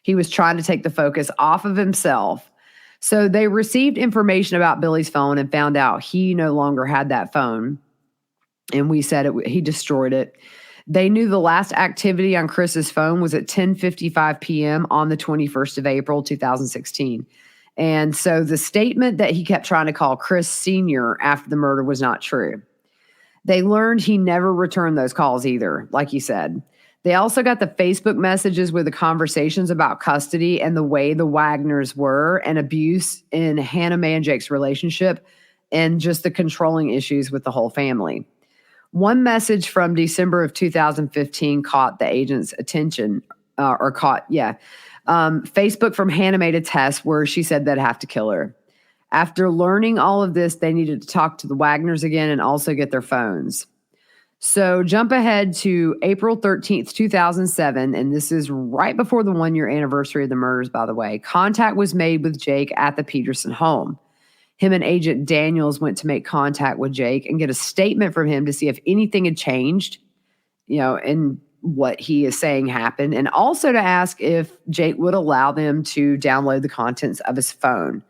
He was trying to take the focus off of himself. So they received information about Billy's phone and found out he no longer had that phone. And we said he destroyed it. They knew the last activity on Chris's phone was at 10:55 p.m. on the 21st of April, 2016. And so the statement that he kept trying to call Chris Sr. after the murder was not true. They learned he never returned those calls either, like you said. They also got the Facebook messages with the conversations about custody and the way the Wagners were and abuse in Hannah Mae and Jake's relationship and just the controlling issues with the whole family. One message from December of 2015 caught the agent's attention, Facebook from Hannah made a test where she said they'd have to kill her. After learning all of this, they needed to talk to the Wagners again and also get their phones. So jump ahead to April 13th, 2007, and this is right before the 1-year anniversary of the murders, by the way. Contact was made with Jake at the Peterson home. Him and Agent Daniels went to make contact with Jake and get a statement from him to see if anything had changed, and what he is saying happened, and also to ask if Jake would allow them to download the contents of his phone.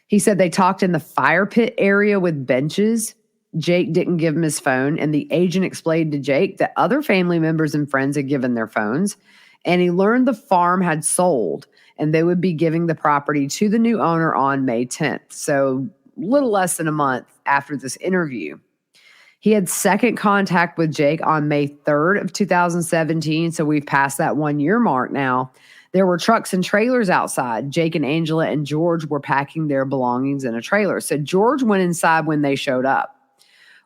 He said they talked in the fire pit area with benches, Jake didn't give him his phone, and the agent explained to Jake that other family members and friends had given their phones, and he learned the farm had sold, and they would be giving the property to the new owner on May 10th, so a little less than a month after this interview. He had second contact with Jake on May 3rd of 2017, so we've passed that 1 year mark now. There were trucks and trailers outside. Jake and Angela and George were packing their belongings in a trailer. So George went inside when they showed up.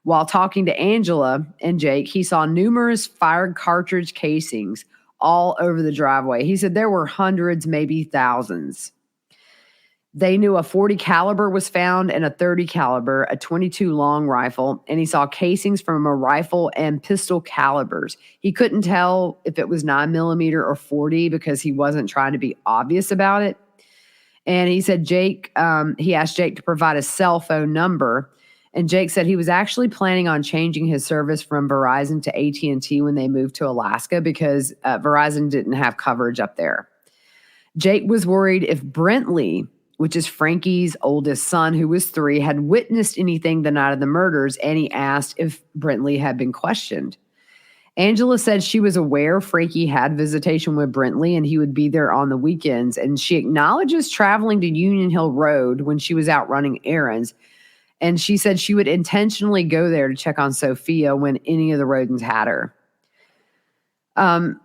While talking to Angela and Jake, he saw numerous fired cartridge casings all over the driveway. He said there were hundreds, maybe thousands. They knew a .40 caliber was found and a .30 caliber, a .22 long rifle, and he saw casings from a rifle and pistol calibers. He couldn't tell if it was 9mm or .40 because he wasn't trying to be obvious about it. And he said he asked Jake to provide a cell phone number, and Jake said he was actually planning on changing his service from Verizon to AT&T when they moved to Alaska because Verizon didn't have coverage up there. Jake was worried if Brentley, which is Frankie's oldest son, who was 3, had witnessed anything the night of the murders, and he asked if Brentley had been questioned. Angela said she was aware Frankie had visitation with Brentley and he would be there on the weekends, and she acknowledges traveling to Union Hill Road when she was out running errands, and she said she would intentionally go there to check on Sophia when any of the rodents had her.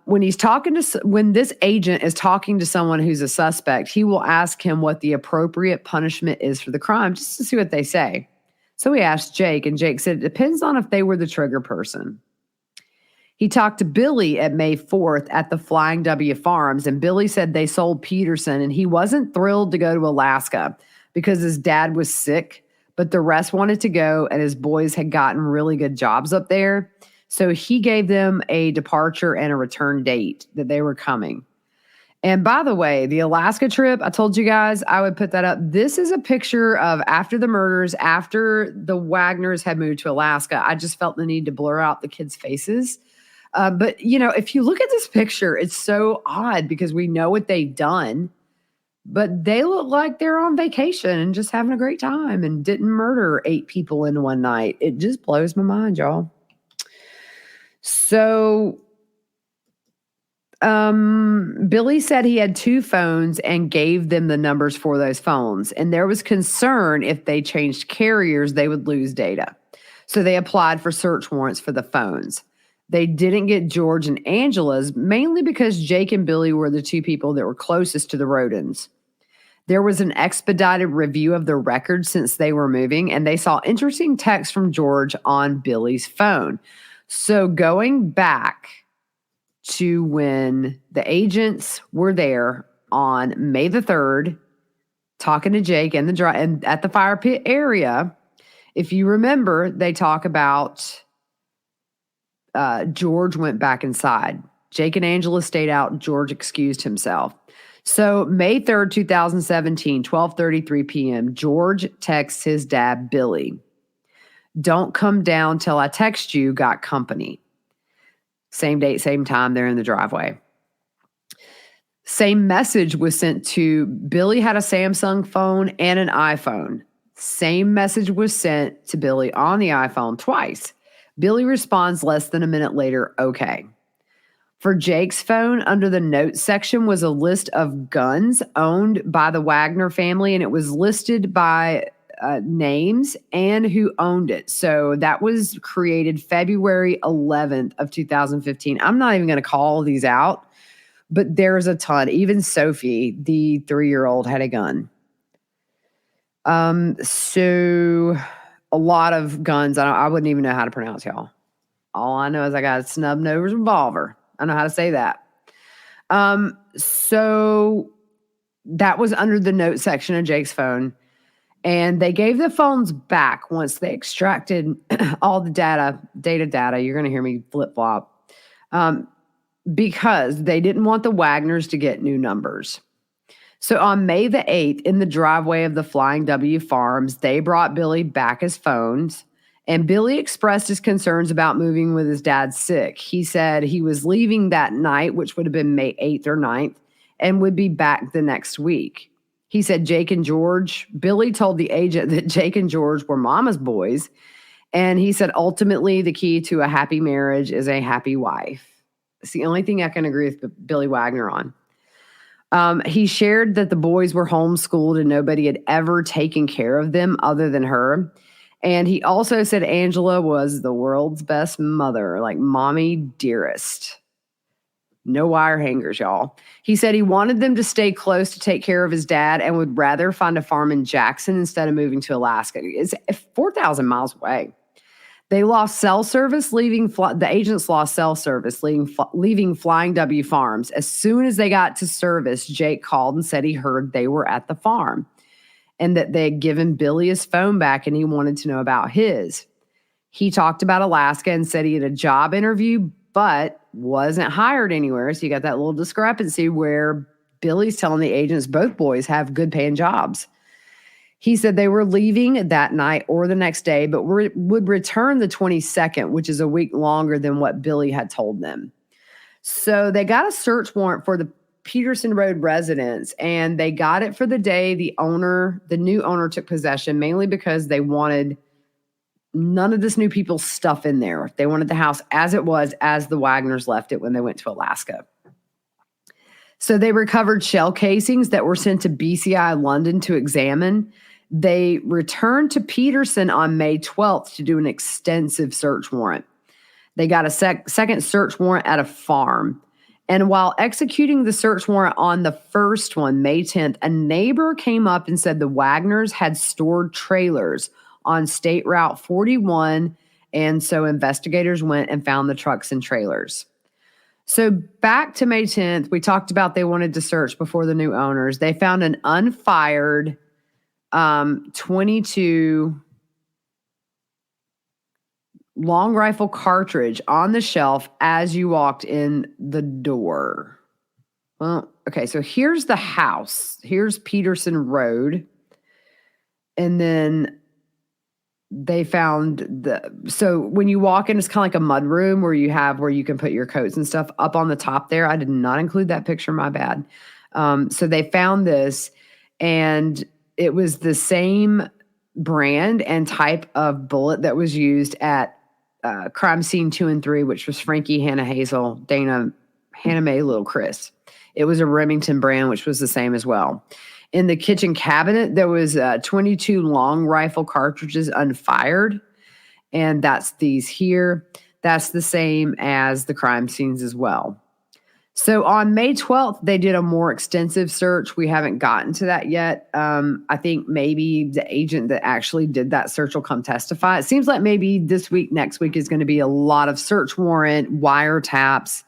When this agent is talking to someone who's a suspect, he will ask him what the appropriate punishment is for the crime, just to see what they say. So he asked Jake, and Jake said it depends on if they were the trigger person. He talked to Billy at May 4th at the Flying W Farms, and Billy said they sold Peterson, and he wasn't thrilled to go to Alaska because his dad was sick, but the rest wanted to go, and his boys had gotten really good jobs up there. So he gave them a departure and a return date that they were coming. And by the way, the Alaska trip, I told you guys I would put that up. This is a picture of after the murders, after the Wagners had moved to Alaska. I just felt the need to blur out the kids' faces. But, if you look at this picture, it's so odd because we know what they've done. But they look like they're on vacation and just having a great time and didn't murder 8 people in one night. It just blows my mind, y'all. So Billy said he had 2 phones and gave them the numbers for those phones. And there was concern if they changed carriers, they would lose data. So they applied for search warrants for the phones. They didn't get George and Angela's, mainly because Jake and Billy were the 2 people that were closest to the rodents. There was an expedited review of the records since they were moving, and they saw interesting texts from George on Billy's phone. So going back to when the agents were there on May the 3rd, talking to Jake and at the fire pit area, if you remember, they talk about George went back inside. Jake and Angela stayed out. George excused himself. So May 3rd, 2017, 12:33 p.m., George texts his dad, Billy. Don't come down till I text you, got company. Same date, same time, they're in the driveway. Same message was sent to Billy, had a Samsung phone and an iPhone. Same message was sent to Billy on the iPhone twice. Billy responds less than a minute later, okay. For Jake's phone, under the notes section was a list of guns owned by the Wagner family, and it was listed by names and who owned it. So that was created February 11th of 2015. I'm not even going to call these out, but there's a ton. Even Sophie, the 3-year-old, had a gun. So a lot of guns. I wouldn't even know how to pronounce, y'all. All I know is I got a snub-nosed revolver. I know how to say that. So that was under the note section of Jake's phone. And they gave the phones back once they extracted all the data. You're going to hear me flip-flop. Because they didn't want the Wagners to get new numbers. So on May the 8th, in the driveway of the Flying W Farms, they brought Billy back his phones. And Billy expressed his concerns about moving with his dad sick. He said he was leaving that night, which would have been May 8th or 9th, and would be back the next week. He said Billy told the agent that Jake and George were mama's boys, And he said, ultimately, the key to a happy marriage is a happy wife. It's the only thing I can agree with Billy Wagner on. He shared that the boys were homeschooled and nobody had ever taken care of them other than her. And he also said Angela was the world's best mother, like mommy dearest. No wire hangers, y'all. He said he wanted them to stay close to take care of his dad and would rather find a farm in Jackson instead of moving to Alaska. It's 4,000 miles away. They lost cell service, the agents lost cell service, leaving Flying W Farms. As soon as they got to service, Jake called and said he heard they were at the farm and that they had given Billy his phone back and he wanted to know about his. He talked about Alaska and said he had a job interview, but wasn't hired anywhere. So you got that little discrepancy where Billy's telling the agents both boys have good paying jobs. He said they were leaving that night or the next day, but would return the 22nd, which is a week longer than what Billy had told them. So they got a search warrant for the Peterson Road residence, and they got it for the day the new owner took possession, mainly because they wanted none of this new people's stuff in there. They wanted the house as it was, as the Wagners left it when they went to Alaska. So they recovered shell casings that were sent to BCI London to examine. They returned to Peterson on May 12th to do an extensive search warrant. They got a second search warrant at a farm. And while executing the search warrant on the first one, May 10th, a neighbor came up and said the Wagners had stored trailers on State Route 41. And so investigators went and found the trucks and trailers. So back to May 10th, we talked about they wanted to search before the new owners. They found an unfired 22 long rifle cartridge on the shelf as you walked in the door. Well, okay, so here's the house. Here's Peterson Road. And then they found so when you walk in, it's kind of like a mud room where you can put your coats and stuff up on the top there. I did not include that picture, my bad. So they found this, and it was the same brand and type of bullet that was used at crime scene 2 and 3, which was Frankie, Hannah Hazel, Dana, Hannah Mae, Little Chris. It was a Remington brand, which was the same as well. In the kitchen cabinet, there was 22 long rifle cartridges unfired, and that's these here. That's the same as the crime scenes as well. So on May 12th, they did a more extensive search. We haven't gotten to that yet. I think maybe the agent that actually did that search will come testify. It seems like maybe this week, next week is going to be a lot of search warrant, wiretaps.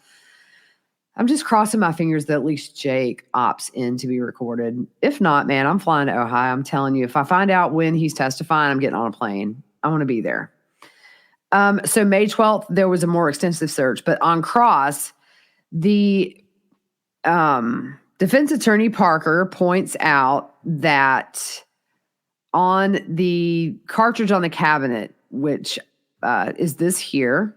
I'm just crossing my fingers that at least Jake opts in to be recorded. If not, man, I'm flying to Ohio. I'm telling you, if I find out when he's testifying, I'm getting on a plane. I want to be there. So May 12th, there was a more extensive search. But on cross, the defense attorney Parker points out that on the cartridge on the cabinet, which is this here,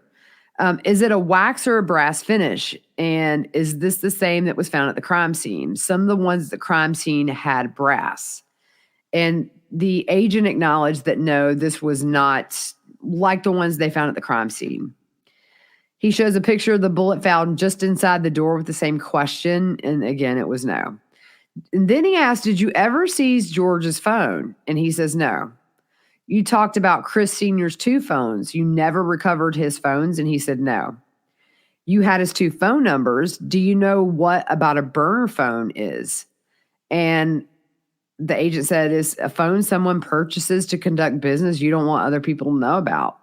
is it a wax or a brass finish? And is this the same that was found at the crime scene? Some of the ones at the crime scene had brass. And the agent acknowledged that no, this was not like the ones they found at the crime scene. He shows a picture of the bullet found just inside the door with the same question. And again, it was no. And then he asked, did you ever seize George's phone? And he says, no. You talked about Chris Sr.'s 2 phones. You never recovered his phones? And he said, no. You had his 2 phone numbers. Do you know what about a burner phone is? And the agent said, is a phone someone purchases to conduct business you don't want other people to know about?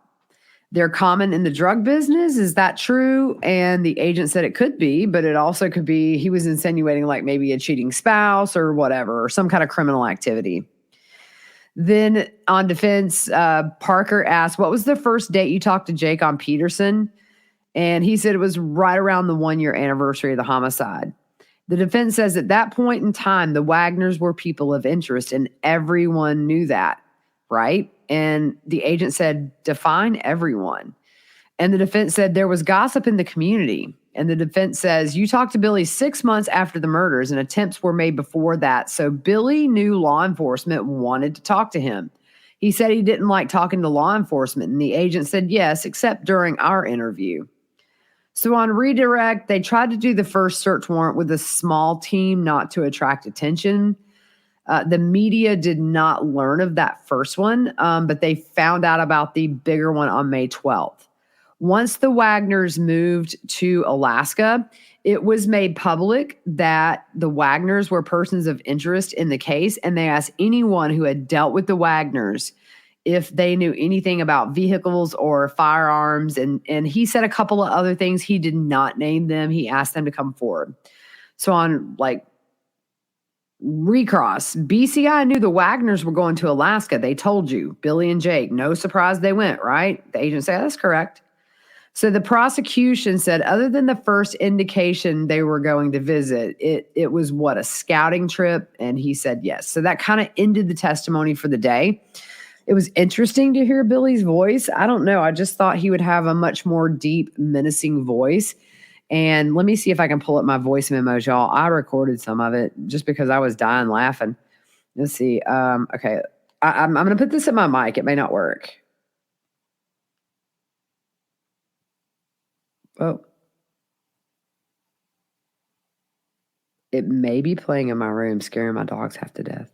They're common in the drug business. Is that true? And the agent said it could be, but it also could be he was insinuating like maybe a cheating spouse or whatever, or some kind of criminal activity. Then on defense, Parker asked, what was the first date you talked to Jake on Peterson? And he said it was right around the 1-year anniversary of the homicide. The defense says at that point in time, the Wagners were people of interest and everyone knew that, right? And the agent said, define everyone. And the defense said there was gossip in the community. And the defense says, you talked to Billy 6 months after the murders and attempts were made before that. So Billy knew law enforcement wanted to talk to him. He said he didn't like talking to law enforcement, and the agent said yes, except during our interview. So on redirect, they tried to do the first search warrant with a small team not to attract attention. The media did not learn of that first one, but they found out about the bigger one on May 12th. Once the Wagners moved to Alaska, it was made public that the Wagners were persons of interest in the case, and they asked anyone who had dealt with the Wagners if they knew anything about vehicles or firearms. And he said a couple of other things. He did not name them. He asked them to come forward. So on recross, BCI knew the Wagners were going to Alaska. They told you, Billy and Jake. No surprise they went, right? The agent said, that's correct. So the prosecution said, other than the first indication they were going to visit, it was a scouting trip? And he said yes. So that kind of ended the testimony for the day. It was interesting to hear Billy's voice. I don't know. I just thought he would have a much more deep, menacing voice. And let me see if I can pull up my voice memos, y'all. I recorded some of it just because I was dying laughing. Let's see. Okay. I'm going to put this in my mic. It may not work. Oh. It may be playing in my room, scaring my dogs half to death.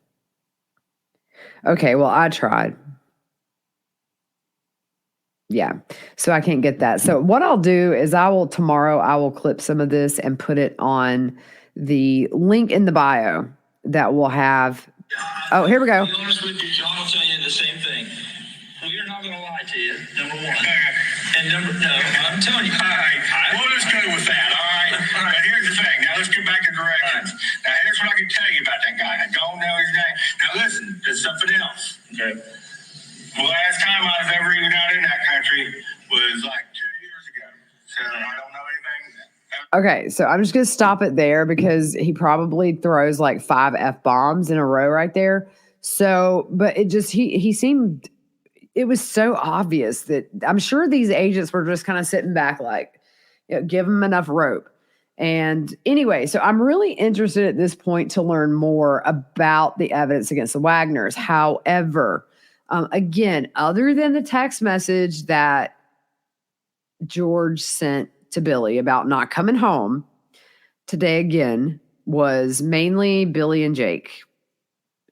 Okay, well, I tried. Yeah, so I can't get that. So what I'll do is tomorrow I will clip some of this and put it on the link in the bio that will have. Oh, here we go. To be honest with you, John will tell you the same thing. We're not going to lie to you, number one. And no, I'm telling you. All right. We'll just go with that, all right? But here's the thing. Now, let's get back to directions. Now, here's what I can tell you about that guy. I don't know his name. Now, listen, there's something else, okay? The last time I was ever even out in that country was like 2 years ago. So, I don't know anything. Okay, so I'm just going to stop it there because he probably throws like 5 F-bombs in a row right there. So, but it just, he seemed... It was so obvious that I'm sure these agents were just kind of sitting back like, give them enough rope. And anyway, so I'm really interested at this point to learn more about the evidence against the Wagners. However, again, other than the text message that George sent to Billy about not coming home, today again was mainly Billy and Jake.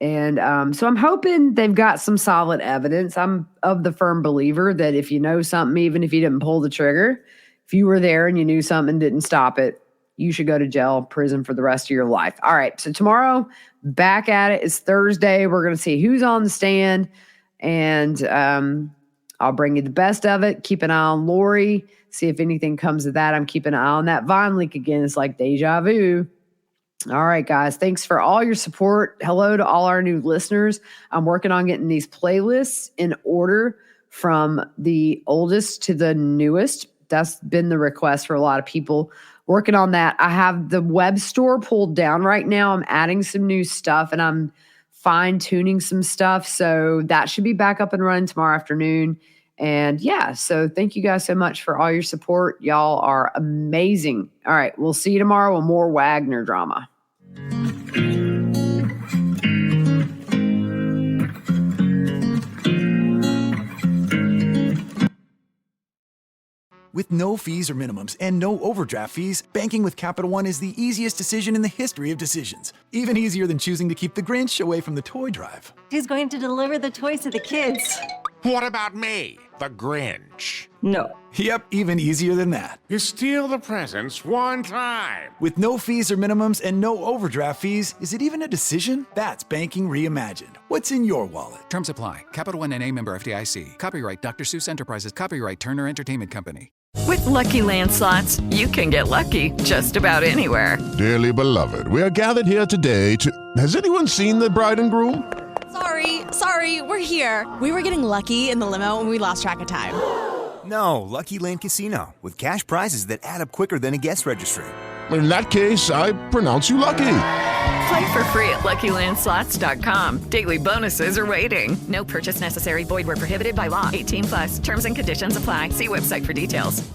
And so I'm hoping they've got some solid evidence. I'm of the firm believer that if you know something, even if you didn't pull the trigger, if you were there and you knew something and didn't stop it, you should go to jail, prison for the rest of your life. All right. So tomorrow, back at it. It's Thursday. We're going to see who's on the stand. And I'll bring you the best of it. Keep an eye on Lori. See if anything comes of that. I'm keeping an eye on that Vine leak again. It's like deja vu. All right, guys. Thanks for all your support. Hello to all our new listeners. I'm working on getting these playlists in order from the oldest to the newest. That's been the request for a lot of people. Working on that. I have the web store pulled down right now. I'm adding some new stuff and I'm fine-tuning some stuff. So that should be back up and running tomorrow afternoon. And yeah, so thank you guys so much for all your support. Y'all are amazing. All right, we'll see you tomorrow with more Wagner drama. With no fees or minimums and no overdraft fees, banking with Capital One is the easiest decision in the history of decisions. Even easier than choosing to keep the Grinch away from the toy drive. Who's going to deliver the toys to the kids? What about me, the Grinch? No. Yep, even easier than that. You steal the presents one time. With no fees or minimums and no overdraft fees, is it even a decision? That's banking reimagined. What's in your wallet? Terms apply. Capital One NA, member FDIC. Copyright Dr. Seuss Enterprises. Copyright Turner Entertainment Company. With Lucky Land Slots, you can get lucky just about anywhere. Dearly beloved, we are gathered here today to... Has anyone seen the bride and groom? Sorry, we're here. We were getting lucky in the limo and we lost track of time. No, Lucky Land Casino, with cash prizes that add up quicker than a guest registry. In that case, I pronounce you lucky. Play for free at LuckyLandSlots.com. Daily bonuses are waiting. No purchase necessary. Void where prohibited by law. 18+. Terms and conditions apply. See website for details.